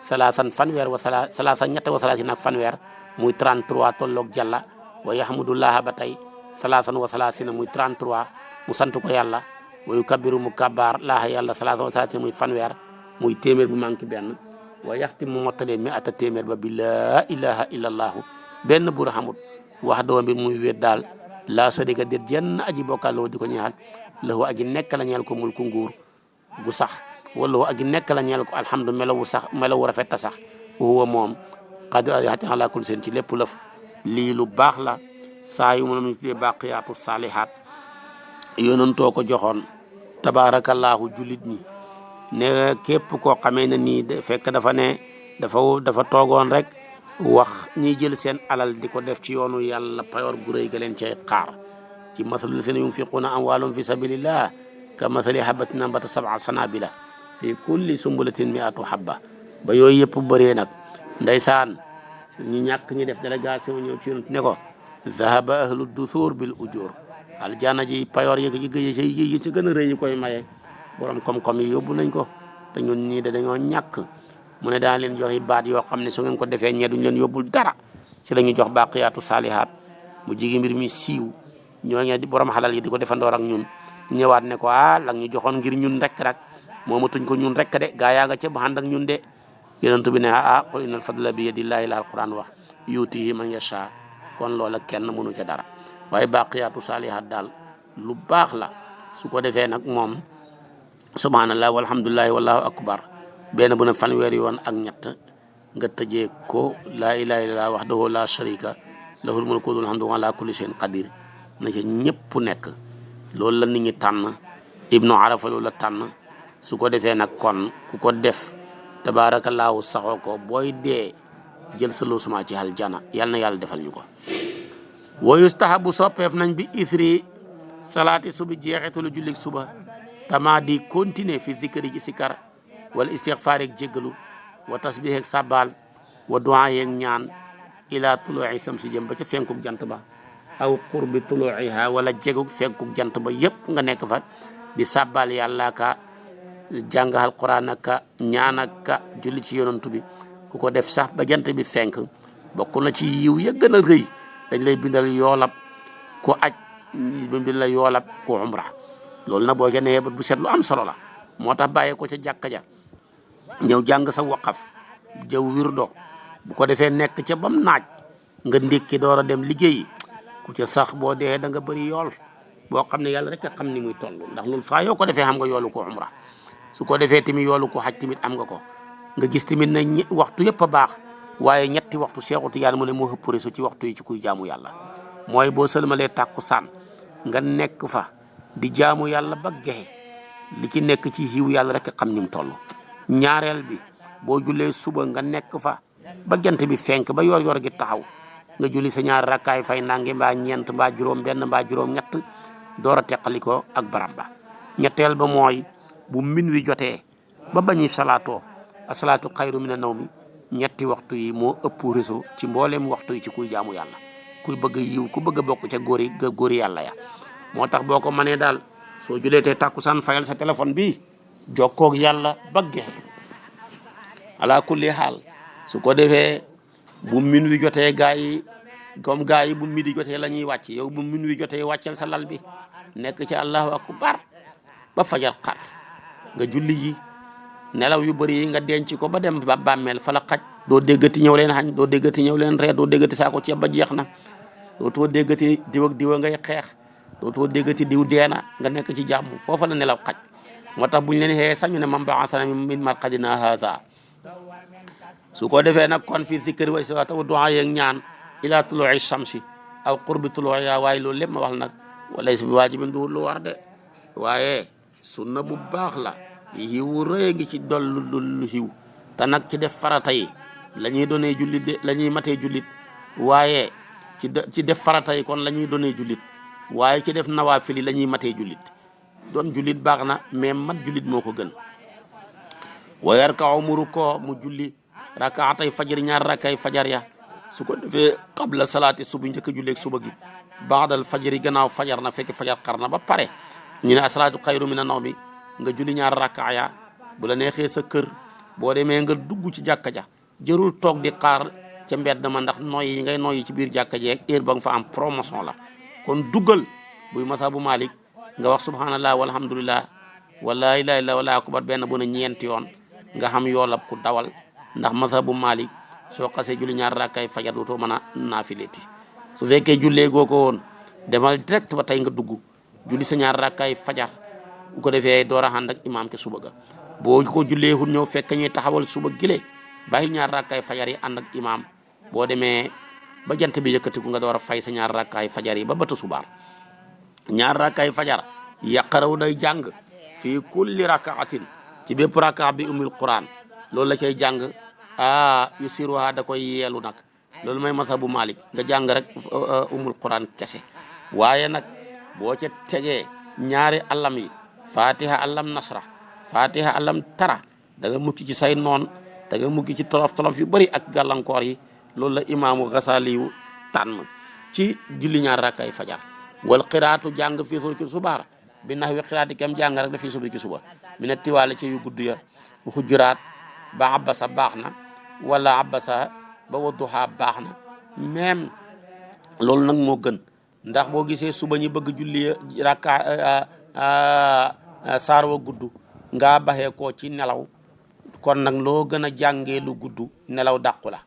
salaasan fanweer wa salaasan ñette wa salaasin ak fanweer muy 33 tolloog jàlla wa yahmudullaha ba tey salaasan wa salaasina muy 33 mu sant ko yàlla wa yukabbiru mu kabbaar laaha yàlla salaasan wa salaasina muy fanweer muy téeméer bu manqué benn wa yaxti mu mottalee mi ata téeméer ba bi laa ilaha illa allaahu benn bur xamut wax doo mbir muy wéet daal laa sadika déet jenn aji bokkaaloo di ko ñaal lahu aji nekk la ñeel ko mulku nguur gu sax wala aji nekk la ñeel ko alhamdu melawu sax melawu rafet a sax huwa moom qadir ala kulli seen ci lépp lëf lii lu baax la saa yu mu ñu tuddee baqiyaatu saalihaat yonentoo ko joxoon tabaarakallaahu jullit ñi ne képp koo xamee ne nii fekk dafa ne dafa toogoon rek wax ñiy jël seen alal di ko def ci yoonu yàlla payoor gu rëy ga leen cay xaar ci masalu lazina yunfiquuna amwaalahum fi sabilillah ka masali habatin ambata sab'a sanabila fi kulli sumbulatin mi'atu habba ba yooyu yëpp bëree nag ndeysaan ñu ñàkk ñi def délégation ñëw ci yonent ne ko zahaba ahlu duthur bil ujur aljanna ji payoor yi ci gën a rëy ñu koy maye borom koom-koom yi yóbbu nañ ko te ñun ñii dañoo ñàkk mu ne daan leen joxi baat yoo xam ne su ngeen ko defee ñee duñ leen yóbbul dara ci la ñu jox baqiyaatu saalihaat mu jigi mbir mi siiw ñooñu di borom xalal yi di ko defandoor ak ñun ñëwaat ne ko la ñu joxoon ngir ñun rek moomatuñ ko ñun rek de gaa yaa nga ca ba ànd ak ñun de yonent bi ne qul innal fadla bi yadillahi la alquran wax yuutihi man yasha kon loola kenn mënu ca dara waaye baqiyaatu saalihaat daal lu baax la su ko defee nag moom subhanallah walhamdulillahi wallahu akbar benn bu ne fanweeri yoon ak ñett nga tëjee ko laa ilaha illallah wahdahu la sharika lahul mulku wa lahul hamdu wa ala kulli shay'in qadir na ca ñëpp nekk loolu la nit ñi tànn ibnu arafa loolu la tànn su ko defee nag kon ku ko def tabaarakallaahu saxoo ko booy dee jël sa loosuma ci aljana yal na yàlla defal ñu ko wa yustahabu soppeef nañ bi ithri salaati subi jeexitalu jullik suba tama di continuer fi zikri ci sikar wala istighfar ak jéggalu wa tasbih ak sabal wa du'a ak ñaan ila tulu'i samsi jëm ba ca fenkuk jant ba aw qurbi tulu'iha wala jeguk fenkuk jant ba yépp nga nekk fa di sabal yàlla ka jàng alquran ak ñaan ak julli ci yonantu bi ku ko def sax ba jant bi fenk bokku na ci yiw ya gën a rëy dañ lay bindal yoolab ku aj bindal la yoolab ku umra loolu nag boo ca nee bu set lu am solo la moo tax bàyyee ko ca jàkka ja ñëw jàng sa waqaf jëw wirdo bu ko defee nekk ca bam naaj nga ndékki door a dem liggéeyi ku ca sax boo dee da nga bëri yool boo xam ne yàlla rek a xam ni muy toll ndax loolu faa yoo ko defee xam nga yoolu ko umra su ko defee tamit yoolu ko xaj tamit am nga ko nga gis tamit ne waxtu yëpp a baax waaye ñetti waxtu Seexu Tijaan mu ne moo ëpp reso ci waxtu yi ci kuy jaamu yàlla mooy boo sëlmalee tàkkusaan nga nekk fa di jaamu yàlla ba gexe li ci nekk ci xiiw yàlla rek xam ni mu toll ñaareel bi boo jullee suba nga nekk fa ba jant bi fenk ba yor gi taxaw nga julli sa ñaar rakkaay fay nange mbaa ñeent mbaa juróom benn mbaa juróom ñett door a teqali ko ak barab ba ñetteel ba mooy bu min wi jotee ba bañuy salaatoo asalaatu xayru mina nawmi ñetti waxtu yi moo ëpp réseau ci mbooleem waxtu yi ci kuy jaamu yàlla kuy bëgg yiw ku bëgg a bokk ca góori yàlla ya moo tax boo ko mënee daal soo julee tey tàkkusaan fayal sa téléphone bi jokkoog yàlla bagge ala kulli xaal su ko defee bu min wi jotee gaa yi bu midi jotee la ñuy wàcc yow bu min wi jotee wàccal sa lal bi nekk ci allahu akbar ba fajar xar nga julli ji nelaw yu bëri yi nga denc ko ba dem ba bàmmeel fa la xaj doo déggati ñëw leen xañ doo déggati ñëw leen reer doo déggati saako ceeb ba jeex na dootoo déggati diw ak diwa ngay xeex dootoo déggati diw deena nga nekk ci jàmm foofa la nelaw xaj moo tax buñ leen xëyee sañu ne man ba'athana min marqadina haadha su ko defee nag kon fii zikri wa istighfar wa du'a yeeg ñaan ila tulu'i shamsi aw qurbi tulu'iha waaye loolu lépp ma wax nag walaysa bi waajibin du lu war de waaye sunna bu baax la yiwu rëy ngi ci dollu xiw te nag ci def farata yi la ñuy doonee jullit de la ñuy matee jullit waaye ci def farata yi kon la ñuy doonee jullit waaye ci def nawaafil yi la ñuy matee jullit doon jullit baax na mais mat jullit moo ko gën wa yarka'u mu rukkoo mu julli rakaatay fajar ñaar rakay fajar ya su ko defee qabla salaati suba njëkk a julleeg suba gi baadal fajari gannaaw fajar na fekk fajar xar na ba pare ñu ne asalaatu xayru mina nawmi nga julli ñaar rakkaaya bu la neexee sa kër boo demee nga dugg ci jàkka ja jërul toog di xaar ca mbedd ma ndax noyyi yi ngay noyyi ci biir jàkka jeeg heure ba nga fa am promotion la kon duggal buy masabu Malik nga wax subhanallah walhamdulillah wala ilaha illa wala akbar benn bu ne ñeenti yoon nga xam yoolab ku dawal ndax masabu Malik soo xasee julli ñaar rakkaay fajar dootoo mën a naafileti su fekkee jullee goo ko woon demal direct ba tey nga dugg julli sa ñaar rakkaay fajar bu ko defee door a ànd ak imaam ke suba ga boo ko jullee hul ñëw fekk ñuy taxawal suba gile bàyyil ñaar rakkaay fajar yi ànd ak imaam boo demee ba jant bi yëkkatiku nga door a fay sa ñaar rakkaay fajar yi ba bata subaar ñaar rakkaay fajar yaqaraw day jàng fii kulli rakaatin ci bépp rakaa bi umul quran loolu la cay jàng yu siruha da koy yeelu nag loolu mooy masabu Malik nga jàng rek umul quran kese waaye nag boo ca tegee ñaari alam yi fatiha alam nasra fatiha alam tara da nga mucc ci say noon da nga mucc ci tolof yu bëri ak gàllankoor yi loolu la imaamu Ghazali yu tànn ci julli ñaar rakkay fajar wal qiraatu jàng fii suba ci subaar bi nax wi qiraati kam jàng rek dafii suba ci suba mi ne tiwaale ci yu gudd ya xujuraat ba abasa baax na wala abasa ba wadduha baax na même loolu nag moo gën ndax boo gisee suba ñi bëgg julli rakka saar wa gudd ngaa baxee koo ci nelaw kon nag loo gën a jàngee lu gudd nelaw dàqu la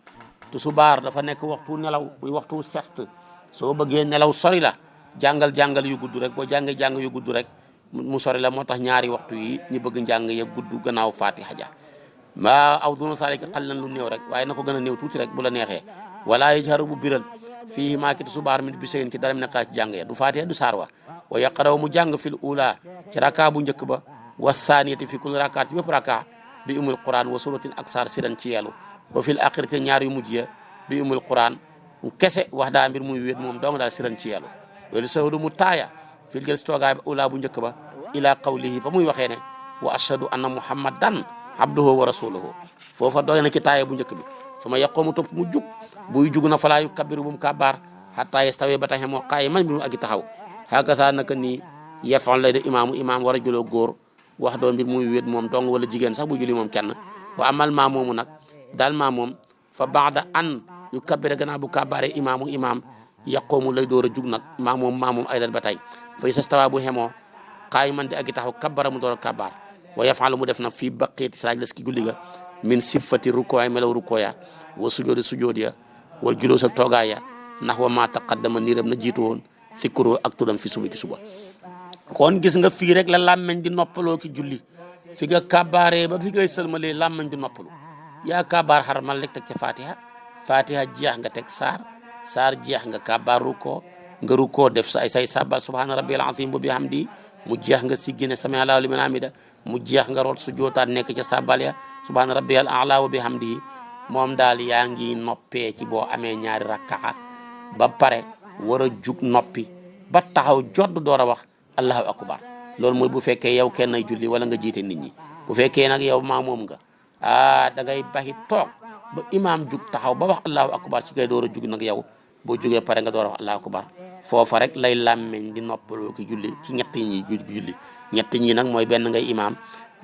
tusubaar dafa nekk waxtu nelaw muy waxtu sest soo bëggee nelaw sori la jàngal yu gudd rek boo jàng yu gudd rek mu sori la moo tax ñaari waxtu yi ñu bëgg njàng ya gudd gannaaw fatiha ja maa aw duna saalika xal lan lu néew rek waaye na ko gën a néew tuuti rek bu la neexee wala yajharu bu biral fii maa ki tusubaar mi bi seen ci dara mi ne xaaj jàng ya du fatiha du saar wa wa yaqaraw mu jàng fil ula ci raka bu njëkk ba wa thaniyati fi kulli rakaat ci bépp raka bi umul quran wa suratin ak saar siran ci yelu wa fil axirati ñaar yu mujj ya bi umul quran kese wax daa mbir muy wéet moom dong daal siran ci yàlla wala sawdu mu taaya fil jël si toogaay ba ulaa bu njëkk ba ila qawlihi ba muy waxee ne wa ashhadu anna muhammadan abduhu wa rasuluhu foofa doy na ci taaya bu njëkk bi su ma yaqoomu topp mu jug buy jug na falaa yu kabiru bu mu kàbbaar xataa yastawi ba taxe moo qaayiman bi mu agi taxaw hakaza naka nii yefal lay de imaam war a juloo góor wax doo mbir muy wéet moom dong wala jigéen sax bu julli moom kenn wa amal maa moomu nag daal maa moom fa baada an yu kabira gannaaw bu kàbbaaree imaam yaqoomu lay door a jug nag maa moom aydan ba tey fay sa stawa bu xemoo qaayiman di agi taxaw kabbara mu door a kàbbaar wa yafalu mu def na fii baqeeti salaaj des ki julli ga min sifati rukkooya melaw rukkooya wa sujoodi ya wal juloo sa toogaay ya ndax wa maa taqaddama niiram na jiitu woon fikru ak tuddam fi suba ci suba kon gis nga fii rek la làmmeñ di noppaloo ki julli fi nga kàbbaaree ba fi ngay sëlmalee làmmeñ di noppalu yaa kàbbaar xarmal rek teg ca fatiha jeex nga teg saar jeex nga kàbbaar rukkoo def say sabbal subhaana rabbiyal azim wa bihamdi mu jeex nga siggine sami allahu liman hamida mu jeex nga root su jootaat nekk ca sabbal ya subhaana rabbiyal a'la wa bihamdihi moom daal yaa ngi noppee ci boo amee ñaari rakkaa ba pare war a jug noppi ba taxaw jodd door a wax allahu akbar loolu mooy bu fekkee yow kenn ay julli wala nga jiite nit ñi bu fekkee nag yow maa moom nga da ngay baxi toog ba imaam jug taxaw ba wax allahu akbar ci kay door a jug nag yow boo jugee pare nga door a wax allahu akbar foofa rek lay làmmeñ di noppaloo ki julli ci ñett ñi julli ñett ñi nag mooy benn ngay imaam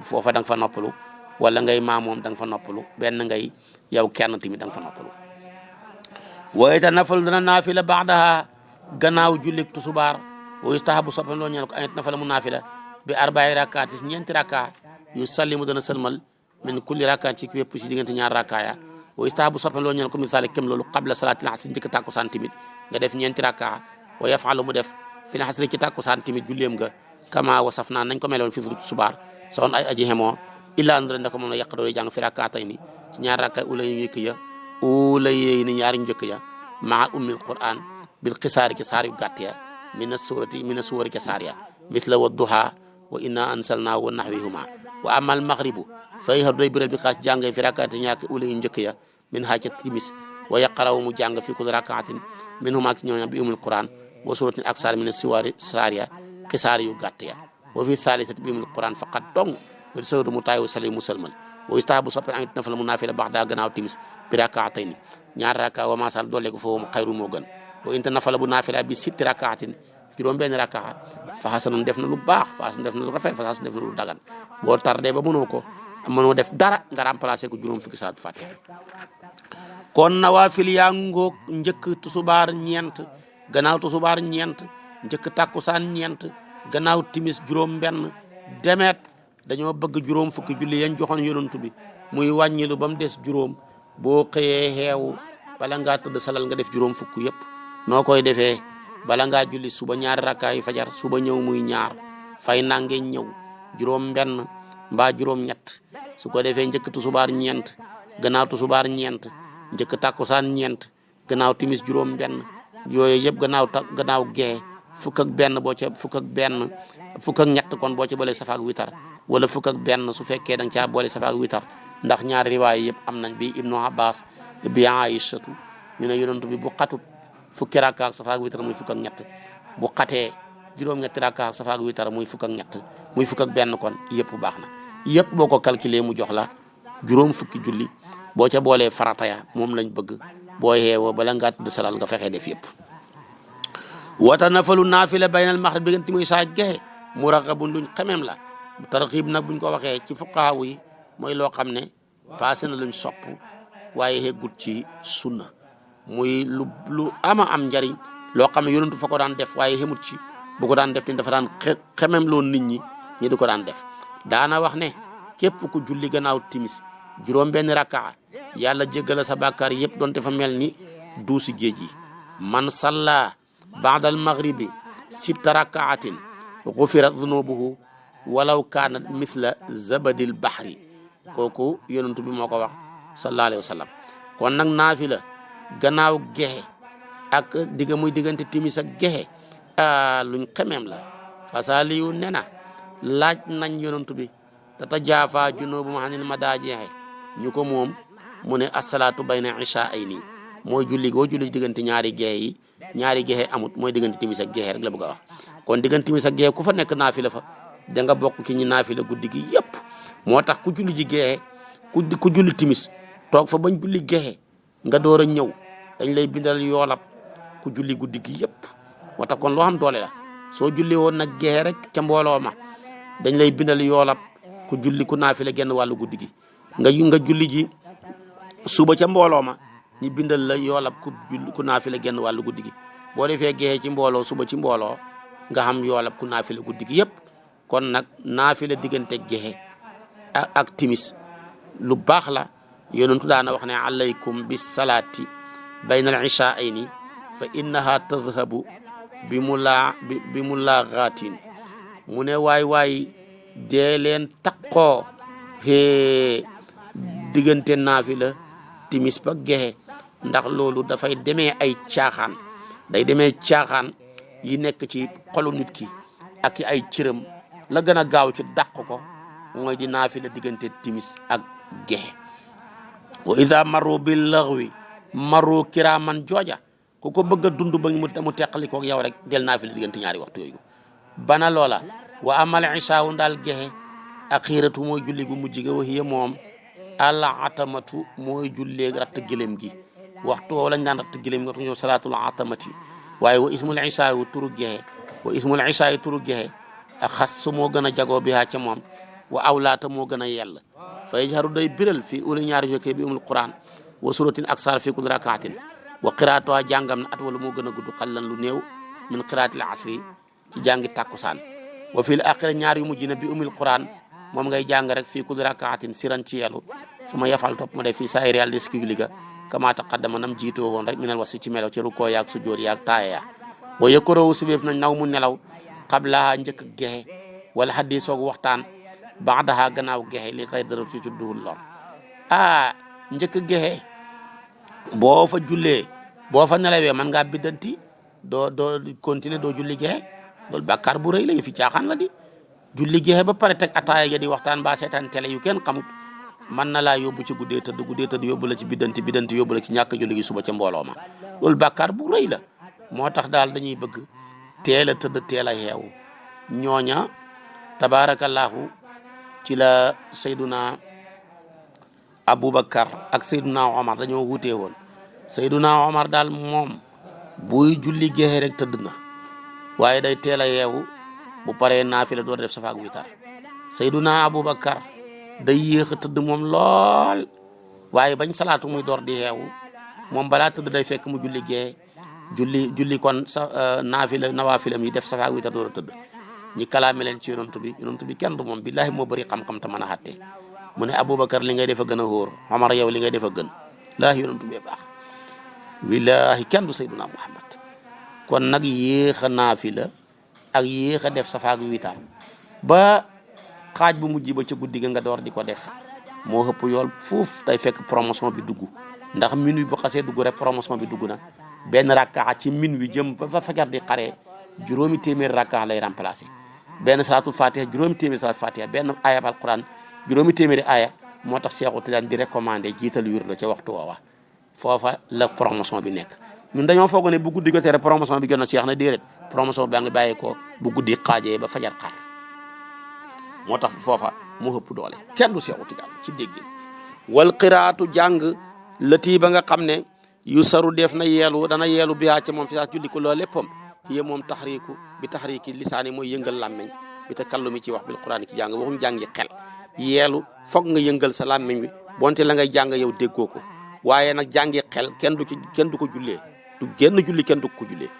foofa da nga fa noppalu wala ngay maamoom da nga fa noppalu benn ngay yow kenn tamit da nga fa noppalu wa yatanafalu dana naafila baadaha gannaaw jullik tusubaar wa yustahabu soppam loo ñeel ko ayet nafala mu naafila bi arba'i rakkaati ñeenti rakka yu sallimu dana sëlmal min kulli rakkaat ci bépp si diggante ñaar rakkaaya wa yustahabu soppam loo ñeel ko misaale kem loolu qabla salaatil asr njëkk tàkkusaan timit nga def ñeenti rakka wa yafalu mu def fil asri ci tàkkusaan timit julleem nga kama wasaf naa nañ ko meloon fi subaar sawoon ay aji xemoo illa andra ndako moom na yàq doo jàng fi rakkaatay ni ci ñaar rakkaay ula yu njëkk ya ula yéy ni ñaari njëkk ya maa ummil quran bil xisaari ci saar yu gàtt ya mina suwari ca saar ya misla wa duha wa inna ansalna wa nahwihuma wa amal maghribu fay har day biral bi xaas jàngay fi rakkaati ñaak ula yu njëkk ya min ha ca timis wa yaqaraw mu jàng fi kulli rakkaatin min huma ki ñooña bi ummil quran wa suratin ak saar mina suwari saar ya xisaar yu gàtt ya wa fi thalithati bi ummil quran faqat dong wa sawdu mu taay wa sali musalmal wa yustahabu soppal an nafala mu naafila baax daa gannaaw timis bi rakkaatayni ñaar rakka wa masal doole ko foofu mu xayru moo gën wa inta nafala bu naafila bi sitti rakkaatin juróom benn rakkaa fa xasanun def na lu baax fa xasanun def na lu rafet fa xasanun def na lu dagan boo tardé ba mënoo def dara nga remplacé ko juróom fukki salaatu fatiha kon nawaafil yaa ngoog njëkk tusubaar ñeent gannaaw tusubaar ñeent njëkk takkusaan ñeent gannaaw timis juróom benn demet dañoo bëgg juróom fukki julli yañ joxoon yonantu bi muy wàññilu ba mu des juróom boo xëyee xeewu bala ngaa tëdd salal nga def juróom fukk yëpp noo koy defee bala ngaa julli suba ñaari rakkaayu fajar suba ñëw muy ñaar fay nange ñëw juróom benn mbaa juróom ñett su ko defee njëkk tusubaar ñeent gannaaw tusubaar ñeent njëkk takkusaan ñeent gannaaw timis juróom benn yooyu yëpp gannaaw gee fukk ak benn boo ca fukk ak ñett kon boo ca boole safaak witar wala fukk ak benn su fekkee da nga caa boole safaak witar ndax ñaari riwaay yëpp am nañ bi ibnu abbas bi aïchatu ñu ne yonent bi bu xatut fukki rakka ak safaak witar muy fukk ak ñett bu xatee juróom-ñetti rakka ak safaak witar muy fukk ak ñett muy fukk ak benn kon yëpp baax na yëpp boo ko calculé mu jox la juróom fukki julli boo ca boolee farata ya moom lañ bëgg boo yeewoo bala ngaa tudd salal nga fexee def yëpp wata nafalu naafila baynal maghrib diggante muy saa gexe muraqabun luñ xemem la tarxiib nag buñ ko waxee ci fuqaaw yi mooy loo xam ne passé na luñ sopp waaye xeggut ci sunna muy lu ama am njariñ loo xam ne yonentu fa ko daan def waaye xemut ci bu ko daan def te dafa daan xemem loon nit ñi di ko daan def daana wax ne képp ku julli gannaaw timis juróom benn rakkaa yàlla jéggala sa bàkkaar yëpp doonte fa mel ni duusi géej yi man salla baadal maghribi sitta rakaatin gufirat dunubuhu walaw kaanat mithla zabadil bahri kooku yonentu bi moo ko wax sallallahu alayhi wa sallam kon nag naafila gannaaw gexe ak diggante timis ak gexe luñ xemeem la xasaaliyu ne na laaj nañ yonentu bi tatajaafaa junubuhum anil madaaji'i ñu ko moom mu ne asalaatu bayna ishaa'ayni mooy julli goo julli diggante ñaari gexe yi ñaari gexe amut mooy diggante timis ak gexe rek la bëgg a wax kon diggante timis ak gexe ku fa nekk naafila fa da nga bokk ci ñi naafila guddi gi yëpp moo tax ku julli ji gexe ku julli timis toog fa bañ julli gexe nga door a ñëw dañ lay bindal yoolab ku julli guddi gi yëpp moo tax kon loo xam doole la soo julli woon nag gexe rek ca mbooloo ma dañ lay bindal yoolab ku julli ku naafila genn wàllu guddi gi nga julli ji suba ca mbooloo ma ñi bindal la yoolab ku naafila genn wàllu guddi gi boo defee gexe ci mbooloo suba ci mbooloo nga xam yoolab ku naafila guddi gi yëpp kon nag naafila diggante gexe ak timis lu baax la yonentu daana wax ne alaykum bis salaati bayna al ishaa'ayni fa innaha tadhabu bi mu laaxaatin mu ne waay dee leen taqoo diggante naafila timis ba gexe ndax loolu dafay demee ay caaxaan day demee caaxaan yi nekk ci xolu nit ki ak ay cëram la gën a gaaw ci dàq ko mooy di naafila diggante timis ak gexe wa ida marru bil laghwi marru kiraaman jooja ku ko bëgg a dund ba mu teqali ko yow rek del naafila diggante ñaari waxtu yooyu bana loola wa amal isaawu ndaal gexe axiiratu mooy julli gu mujj ga wa hiya moom al atamatu mooy jullee ratt gëlëm gi waxtu woo lañ daan ratt gëlëm gi waxtu ñëw salaatul atamati waaye wa ismul isaawu turu gexe wa ismul isaawu turu gexe ak xas su moo gën a jagoo bi ca moom wa awlaata moo gën a yell fa yajharu day biral fii uli ñaari jokkee bi umul quran wa suratin ak saar fii kulli rakaatin wa qiraatuha jàngam na at wala moo gën a gudd xallan lu néew min qiraatil asri ci jàngi takkusaan wa fil aaxira ñaar yu mujj na bi umul quran moom ngay jàng rek fii kulli rakaatin siran ci yelu su ma yafal topp ma def fii saa réal des ki liga kama taqaddama nam jiitoo woon rek minal wasi ci melaw ci rukkoo yaag sujjóot yaag taaya ya wa yëkkaroowu sibeef nañ naw mu nelaw qablaha njëkk gexe wala xaddi soog waxtaan baadaha gannaaw gexe li xëy dara ci tudduwul lor njëkk gexe boo fa jullee boo fa nelawee man ngaa biddanti doo continuer doo julli gexe loolu bàkkaar bu rëy la fi caaxaan la di julli gexe ba pare teg ataaya ja di waxtaan ba seetaan télé yu kenn xamut man na laa yóbbu ci guddee tëdd yóbbu la ci biddanti yóbbu la ci ñàkk julli gi suba ca mbooloo ma loolu bàkkaar bu rëy la moo tax daal dañuy bëgg teel a tëdd teel a yeewu ñooña tabaarakallaahu ci la Seyduna Aboubacar ak Seyduna Omar dañoo wutee woon Seyduna Omar daal moom buy julli gexe rek tëdd na waaye day teel a yeewu bu paree naafila door def safaak witar Seyduna Aboubacar day yéex a tëdd moom lool waaye bañ salaatu muy door di yeewu moom balaa tëdd day fekk mu julli gexe julli kon sa nawaafilam yi def safaak witar door a tëdd ñi kalaame leen ci yonent bi kenn du moom billahi moo bëri xam-xam te mën a xatte mu ne Aboubacar li ngay def a gën a wóor Omar yow li ngay def a gën laahi yonent bee baax billahi kenn du Seyduna Muhammad kon nag yéex a naafila ak yéex a def safaak witar ba xaaj bu mujj ba ca guddi ga nga door di ko def moo ëpp yool fuuf day fekk promotion bi dugg ndax minuit bu xasee dugg rek promotion bi dugg na benn rakkaa ci minuit jëm ba fajar di xaree juróomi téeméeri rakkaa lay remplacer benn salaatul fatiha juróomi téeméeri salaatul fatiha benn aaya alquran juróomi téeméeri aaya moo tax Seexu Tijaan di recommander jiital wirdo ca waxtu woowa foofa la promotion bi nekk ñun dañoo foog ne bu guddi jotee rek promotion bi gën a seex na déedéet promotion baa ngi bàyyi ko bu guddi xaajee ba fajar xar moo tax foofa moo ëpp doole kenn du Seexu Tijaan ci déggin wal qiraatu jàng lati ba nga xam ne yu saru def na yeelu dana yeelu biyaa ca moom fi saa julli ko loolu léppam yé moom taxriiki lisaani mooy yëngal làmmeñ bi takallumi ci wax bil quraan ci jàng waxuñ jàngi xel yeelu foog nga yëngal sa làmmeñ bi bonte la ngay jàng yow déggoo ko waaye nag jàngi xel kenn du ko jullee du génn julli kenn du ko jullee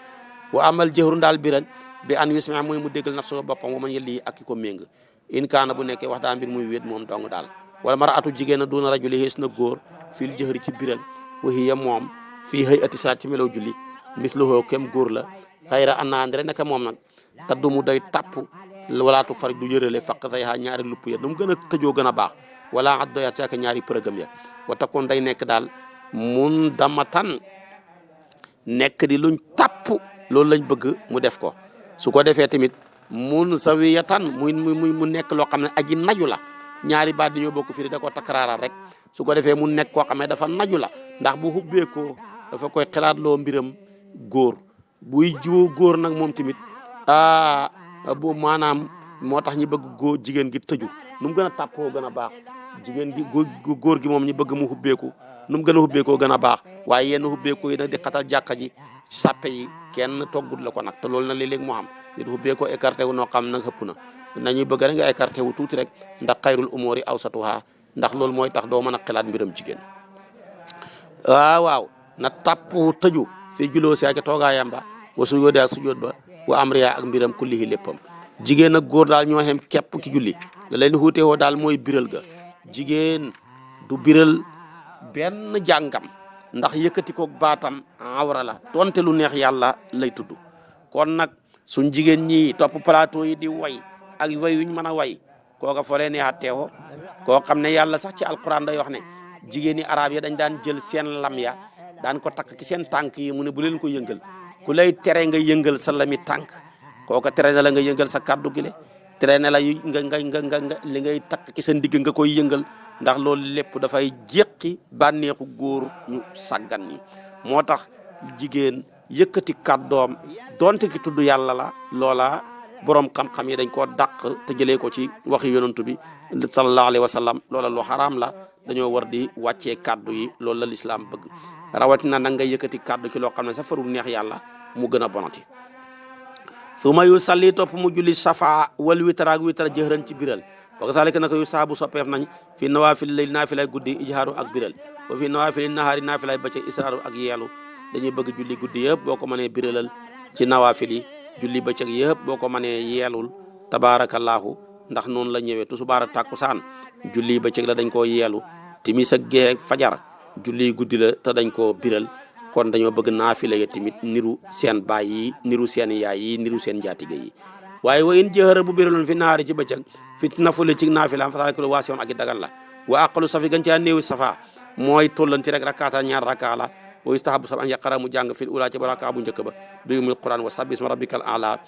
wa amal jëhru ndaal biral bi an yusma mooy mu déggal nafsu boppam wa man yelli ak ki ko méng in kaana bu nekkee wax daa mbir muy wéet moom dong daal wala maratu jigéen a duna rajuli xees na góor fil jëhri ci biral wa hiya moom fii hay ati salaat ci melaw julli misluhu kem góor la xayra annaandre naka moom nag taddu mu day tàpp walaatu farik du yërale faq say ha ñaari lupp ya nu mu gën a tëjoo gën a baax wala at doyat caaka ñaari përëgam ya wa takkoon day nekk daal mun damatan nekk di luñ tàpp loolu lañ bëgg mu def ko su ko defee tamit mun sawiyatan mu nekk loo xam ne aji naju la ñaari baat di ñoo bokk firi da ko takraaral rek su ko defee mu nekk koo xam ne dafa naju la ndax bu hubbeekoo dafa koy xalaat loo mbiram góor buy jiwoo góor nag moom tamit bu maanaam moo tax ñi bëgg góor jigéen gi tëju nu mu gën a tàppoo gën a baax jigéen gi góor gi moom ñi bëgg mu hubbeeku nu mu gën a hubbeekoo gën a baax waaye yenn hubbeeku yi nag di xatal jàkka ji sàppe yi kenn toggut la ko nag te loolu nag léeg-léeg moo xam nit hubbeekoo écarté wu noo xam nag xëpp na nañuy bëgg rek nga écarté wu tuuti rek ndax xayrul umuri awsatuha ndax loolu mooy tax doo mën a xalaat mbiram jigéen waaw na tàpp tëju fii juloo si ak toogaayam ba wa sujóode ak sujóot ba wa amriya ak mbiram kullihi léppam jigéen ak góor daal ñoo xem képp ki julli la leen xuutee woo daal mooy biral ga jigéen du biral benn jàngam ndax yëkkati ko baatam awra la donte lu neex yàlla lay tudd kon nag suñ jigéen ñi topp plateau yi di way ak way yuñ mën a way kooka foo leen neexa teewo koo xam ne yàlla sax ci alquran day wax ne jigéen ñi arab ya dañ daan jël seen lam ya daan ko takk ci seen tànk yi mu ne bu leen ko yëngal ku lay tere nga yëngal sa lami tànk kooka tere na la nga yëngal sa kàddu gi le tere na la nga li ngay takk ci sa ndigg nga koy yëngal ndax loolu lépp dafay jéqi bànneexu góor ñu sàggan ñi moo tax jigéen yëkkati kàddoom donte ki tudd yàlla la loola borom xam-xam yi dañ koo dàq te jëlee ko ci waxi yonantu bi sallallahu alayhi wa sallam loola lu xaraam la dañoo war di wàccee kàddu yi loolu la lislaam bëgg rawatina nag nga yëkkati kàddu ci loo xam ne sa farul neex yàlla mu gën a bonati su ma yu salli topp mu julli safa wal witara ak witara jëxëran ci biral wa kazalika naka yu saabu soppeef nañ fi nawaafil lay naafilay guddi ijhaaru ak biral wa fi nawaafil nahaari naafilay bëccëg israaru ak yeelu dañuy bëgg julli guddi yëpp boo ko mënee biralal ci nawaafil yi julli bëccëg yëpp boo ko mënee yeelul tabaarakallaahu ndax noonu la ñëwee tusubaar ak tàkkusaan julli bëccëg la dañ koo yeelu timis ak gee ak fajar julli guddi la te dañ koo biral kon dañoo bëgg naafila ya tamit niru seen baay yi niru seen yaay yi niru seen njaatige yi waaye wa in jëhëra bu biraloon fi naari ci bëccëg fi nafule ci naafilaam fasaakilo waa sewoon ak i dagan la wa aqalu safi gën caa néewi safa mooy tollanti rek rakkaata ñaar rakkaa la wa yustahabu sab an yaqara mu jàng fil ula ci ba rakkaa bu njëkk ba bi umil quran wa sabbih isma rabbikal a'la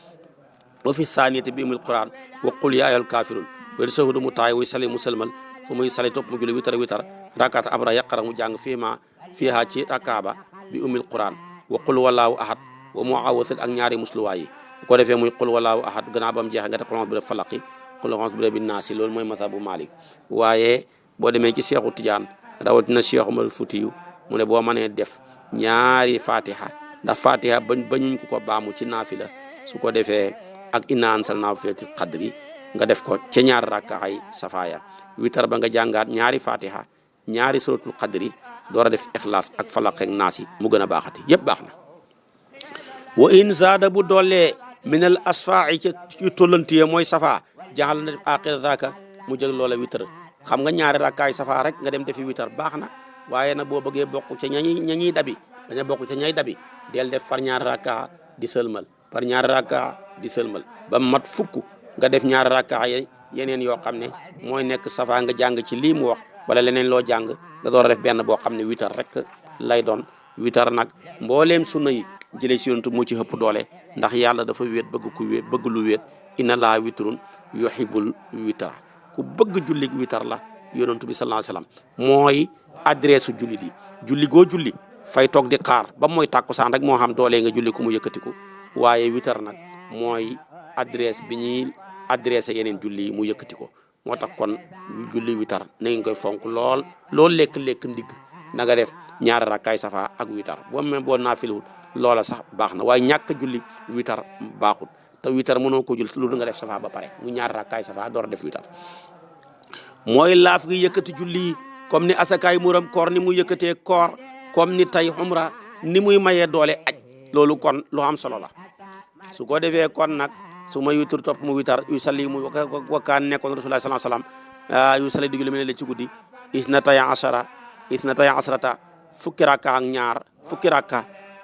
wa fi thaniyati bi umil quran wa qul ya ayyuhal kafirun wa sahudu mu taay way sali mu sëlmal fu muy sali topp mu julli witar rakkaata abra yaqara mu jàng fiiha ci rakkaa ba bi umil quran wa qul wallahu ahad wa muawwazat ak ñaari musluwaay yi bu ko defee muy qul wallahu ahad gannaaw ba mu jeexee nga def qul a'uuzu bi rabbil falaq qul a'uuzu bi rabbin naas loolu mooy mazhabu Malik waaye boo demee ci Seexu Tijaan rawatina Cheikh Umar Fuutiyu mu ne boo mënee def ñaari fatiha ndax fatiha bañuñ ko baamu ci naafila su ko defee ak innaa anzalnaahu fi laylatil qadri nga def ko ca ñaar rakkaay safaaya witar ba nga jàngaat ñaari fatiha ñaari suratul qadri door a def ixlaas ak falaq ak naas mu gën a baaxati yëpp baax na wa in zaada bu doolee minal asfaa'i ci tollantiye mooy safa jaxal na def aaxir zaaka mu jëg loola witar xam nga ñaari rakkaay safa rek nga dem defi witar baax na waaye nag boo bëggee bokk ca ñañuy dabi daña bokk ca ñay dabi del def par ñaari rakka di sëlmal par ñaari rakka di sëlmal ba mat fukk nga def ñaari rakka yeneen yoo xam ne mooy nekk safa nga jàng ci lii mu wax wala leneen loo jàng nga door a def benn boo xam ne witar rek lay doon witar nag mbooleem sunna yi jëlee si yonent moo ci ëpp doole ndax yàlla dafa wéet bëgg ku wéet bëgg lu wéet inna laa witrun yuhibbul witra ku bëgg julli witar la yonent bi sallallahu alayhi wasallam mooy adresse julli di julli goo julli fay toog di xaar ba mooy tàkkusaan rek moo xam doole nga julli ku mu yëkkatiku waaye witar nag mooy adresse bi ñuy adressé yeneen julli mu yëkkati ko moo tax kon julli witar na ngeen koy fonk lool lekk ndigg na nga def ñaari rakkaay safa ak witar boo naafilul loola sax baax na waaye ñàkk julli witar baaxul te witar mënoo ko jul lu nga def safa ba pare mu ñaari rakkaay safa door a def witar mooy laaf gi yëkkati julli comme ni asakaay muram koor ni mu yëkkatee koor comme ni tay umra ni muy mayee doole aj loolu kon lu am solo la su ko defee kon nag su ma witar topp mu witar yu salli mu wakkaan nekkoon rasulullah sallallahu alayhi wasallam yu salli diglu mel ne ci guddi isnatay asrata fukki rakka ak ñaar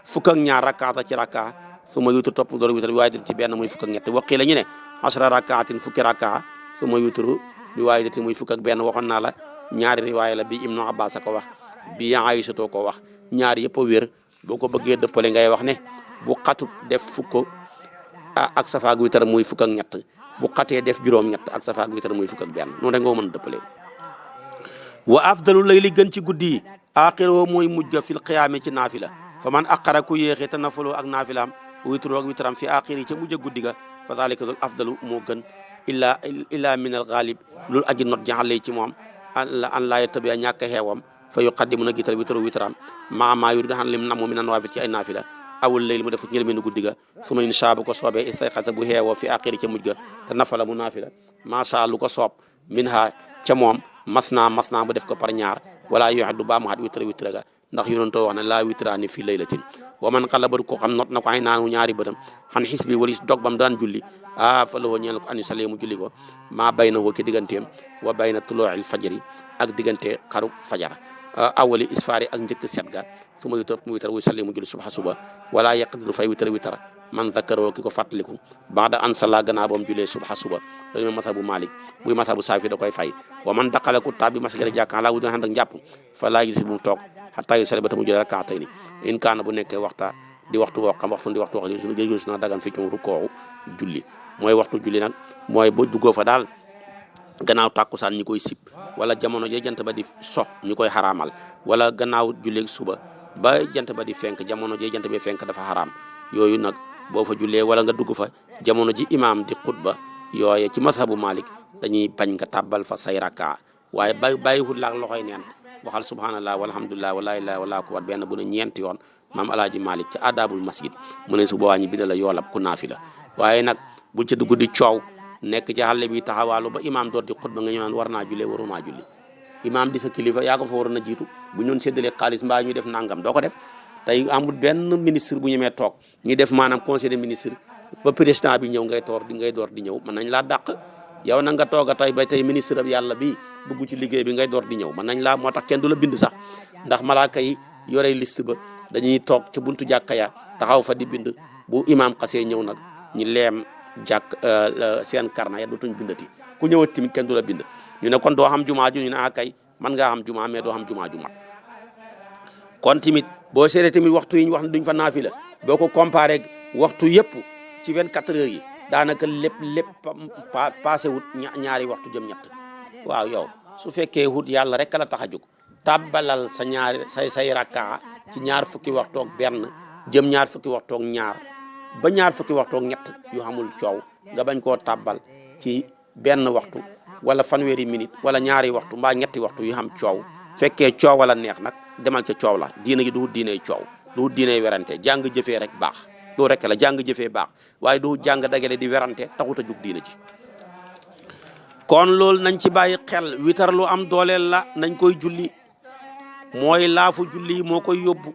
fukk ak ñaar rakkaata ci rakka su ma witar topp door witar bi waaye ci benn muy fukk ak ñett waqi la ñu ne asra rakkaatin fukki rakka su ma witaru bi waaye dati muy fukk ak benn waxoon naa la ñaari riwaaya la bi Ibnu Abbas a ko wax bi Aïsa too ko wax ñaari yëpp a wér boo ko bëggee dëppale ngay wax ne bu xatut def fukk ak safaak witar muy fukk ak ñett bu xatee def juróom-ñett ak safaak witar muy fukk ak benn noonu rek nga mën a dëppale wa afdalu layli gën ci guddi yi aaxiruhu mooy mujj ga fil qiyaami ci naafila fa man aqara ku yéexee te nafaloo ak naafilaam witru ak witram fi aaxiri ca mujj guddi ga fa zalika loolu afdalu moo gën illa min al ghalib loolu aji not jaxale ci moom an laa yettabi ñàkk a xeewam fa yuqaddimu na gital witram maa yuridu xan lim namu mi nan waafit ci ay naafila awul layl mu def njëlbeenu guddi ga su ma insha bu ko soobee istayqata bu xeewoo fi aaxiri ca mujj ga te nafala mu naafila macha lu ko soob min ha ca moom masna mu def ko par ñaar wala yuhaddu ba mu xat witra ga ndax yonentoo wax ne laa witraani fii laylatin wa man xalabat ko xam not na ko ay naanu ñaari bëtam xan xis bi walis dog bam daan julli fa la woo ñeel ko ani sale mu julli ko maa bay na woo ci digganteem wa bay na tulooxil fajari ak diggante xaru fajar awali isfaari ak njëkk set ga su ma topp mu witar wuy sale mu julli suba wala yaqdiru fay witar man zakaroo ki ko fàttaliku baada an sala gannaaw boom julee suba dañu masabu Malik buy masabu Saafi da koy fay wa man daqale ku tabbi masgara jàkkan laa wudina ànd ak njàpp fa laa gis bu mu toog xataa yu sale ba ta mu julee rakaatayni in kaana bu nekkee di waxtu woo xam jus na dagan fi ci rukkoo julli mooy waxtu julli nag mooy bu duggoo fa daal gannaaw tàkkusaan ñi koy sib wala jamono ja jant ba di sox ñu koy xaraamal wala gannaaw julleeg suba ba jant ba di fenk jamono ja jant bi fenk dafa xaraam yooyu nag boo fa jullee wala nga dugg fa jamono ji imaam di xutba yooye ci mazhabu Malik dañuy bañ nga tàbbal fa say rakka waaye bàyyiwul laak loxoy neen waxal subhanallah walhamdulillah wala ilaha wala akbar benn bu ne ñeenti yoon maam alaaji Malik ci adabul masjid mu ne su boobaa ñi bida la yoolab ku naafila waaye nag bul ca dugg di coow nekk ci xale bi taxawaalu ba imaam door di xutba nga ñu naan war naa jullee waruma julli imaam di sa kilifa yaa ko fa waroon a jiitu bu ñoon séddalee xaalis mbaa ñuy def nangam doo ko def tey amul benn ministre bu ñemee toog ñi def maanaam conseil des ministres ba président bi ñëw ngay door di ñëw mën nañ laa dàq yow na nga toog a tey ba tey ministre ab yàlla bi dugg ci liggéey bi ngay door di ñëw mën nañ laa moo tax kenn du la bind sax ndax malaaka yi yore liste ba dañuy toog ca buntu jàkka ya taxaw fa di bind bu imaam xasee ñëw nag ñi leem jàkk seen karna ya dootuñ bindati ku ñëwat tamit kenn du la bind ñu ne kon doo xam jumaa ju ñu ne kay man ngaa xam jumaa mais doo xam jumaa ju mat kon tamit boo seetee tamit waxtu yi ñu wax ne duñ fa naafila boo ko comparé waxtu yëpp ci 24 heures yi daanaka lépp passé wut ñaari waxtu jëm ñett waaw yow su fekkee wut yàlla rek la tax a jóg tàbbalal sa ñaari say rakkaa ci ñaar fukki waxtu ak benn jëm ñaar fukki waxtu ak ñaar ba ñaar fukki waxtu ak ñett yu xamul coow nga bañ koo tàbbal ci benn waxtu wala fanweeri minute wala ñaari waxtu mbaa ñetti waxtu yu xam coow fekkee coow wala neex nag demal ca coow la diina gi du diiney coow du diiney werante jàng jëfee rek baax doo rek la jàng jëfee baax waaye du jàng dagale di werante taxut a jug diina ji kon loolu nañ ci bàyyi xel witar lu am dooleel la nañ koy julli mooy laafu julli moo koy yóbbu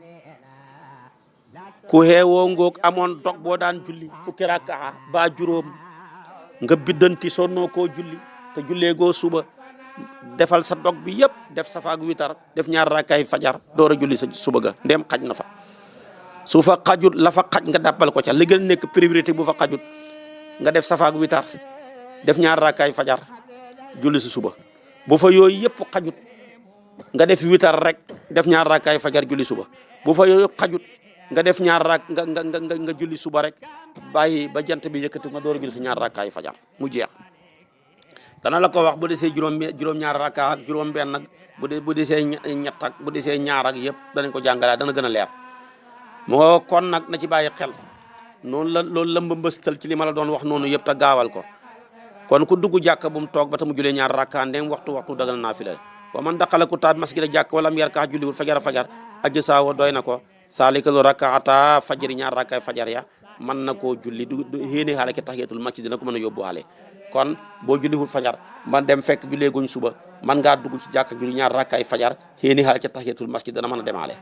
ku xeewoo ngoog amoon dog boo daan julli fukki rakkaa ba juróom nga biddanti sonnoo koo julli te jullee goo suba defal sa dog bi yëpp def safaak witar def ñaar rakkaay fajar door a julli sa suba ga ndem xaj na fa su fa xajut la fa xaj nga dàppal ko ca li gën nekk priorité bu fa xajut nga def safaak witar def ñaar rakkaay fajar julli si suba bu fa yooyu yëpp xajut nga def witar rek def ñaar rakkaay fajar julli suba bu fa yooyu xajut nga def ñaar rak nga julli suba rek bàyyi ba jant bi yëkkati nga door a julli si ñaar rakkaay fajar mu jeex dana la ko wax bu desee juróom-ñaar rakka ak juróom benn nag bu desee ñett ak bu desee ñaar ak yëpp danañ ko jàngalaat dana gën a leer moo kon nag na ci bàyyi xel noonu la loolu la mbëmbëstal ci li ma la doon wax noonu yëpp te gaawal ko kon ku dugg jàkka bu mu toog ba ta mu julee ñaar rakka ndem waxtu dagal naa fi la wa man daqala ku taab masjida jàkk wala mu yarkaa julliwul fajar aji saawa doy na ko saalika lu rakkaata fajari ñaar rakkaay fajar ya mën na koo julli du xéene xaale ki tahiyatul masjid dina ko mën a yóbbu xaale kon boo julliwul fajar man dem fekk jullee guñ suba man ngaa dugg ci jàkka julli ñaar rakkaay fajar xéene xaale ki tahiyatul masjid dana mën a demaale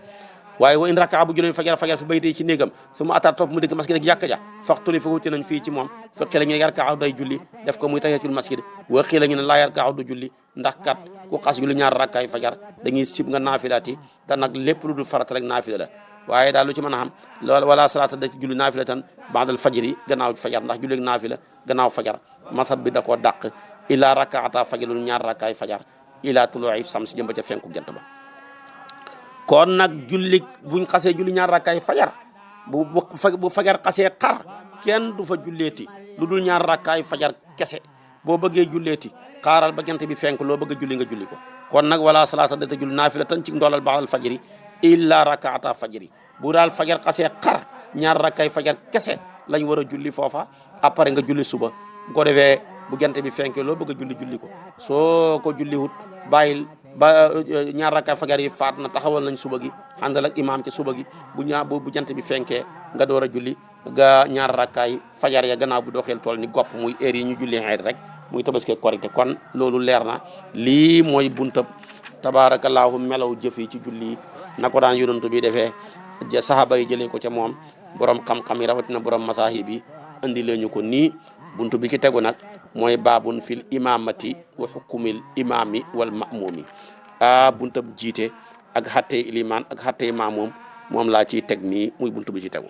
waaye wa in rakkaa bu jullee fajar fi baytee ci néegam su ma attaar topp mu dégg masjid ak jàkka ja faxtuli fa wuti nañ fii ci moom fekkee la ñu yarkaa day julli def ko muy tahiyatul masjid wa xii la ñu ne laa yarkaa du julli ndax kat ku xas julli ñaar rakkaay fajar dañuy sib nga naafilaati te nag lépp lu dul farata rek naafila la waaye daal lu ci mën a xam loolu wala salaata da ci julli naafila tan baadal fajri gannaaw fajar ndax julleeg naafila gannaaw fajar masab bi da koo dàq ila rakaata fajar lu ñaar rakkaay fajar ila tuluu'i shams jëm ba ca fenku jant ba kon nag julli buñ xasee julli ñaar rakkaay fajar bu fajar xasee xar kenn du fa julleeti lu dul ñaar rakkaay fajar kese boo bëggee julleeti xaaral ba jant bi fenk loo bëgg a julli nga julli ko kon nag wala salaata da ta julli naafila tan ci ndoolal baadal fajri illa rakaata fajri bu daal fajar xasee xar ñaar rakkay fajar kese lañ war a julli foofa après nga julli suba bu ko defee bu jant bi fenkee loo bëgg a julli ko soo ko julliwut bàyyil ba ñaar rakkay fajar yi faat na taxawal nañ suba gi àndal ak imaam ci suba gi bu jant bi fenkee nga door a julli ga ñaar rakkaay fajar ya gannaaw bu doxeel tool ni gopp muy heure yi ñu julli xeet rek muy tabaski korite kon loolu leer na lii mooy buntab tabaarakallaahu melaw jëf yi ci julli na ko daan yonent bi defee saxaaba yi jëlee ko ca moom borom xam-xam yi rawatina borom masaahib yi andi leen ñu ko nii buntu bi ci tegu nag mooy baabun fil imamati wa xukumil imami wal ma'mumi buntab jiite ak xattee ilimaan ak xattee maamoom moom laa ciy teg nii muy buntu bi ci tegu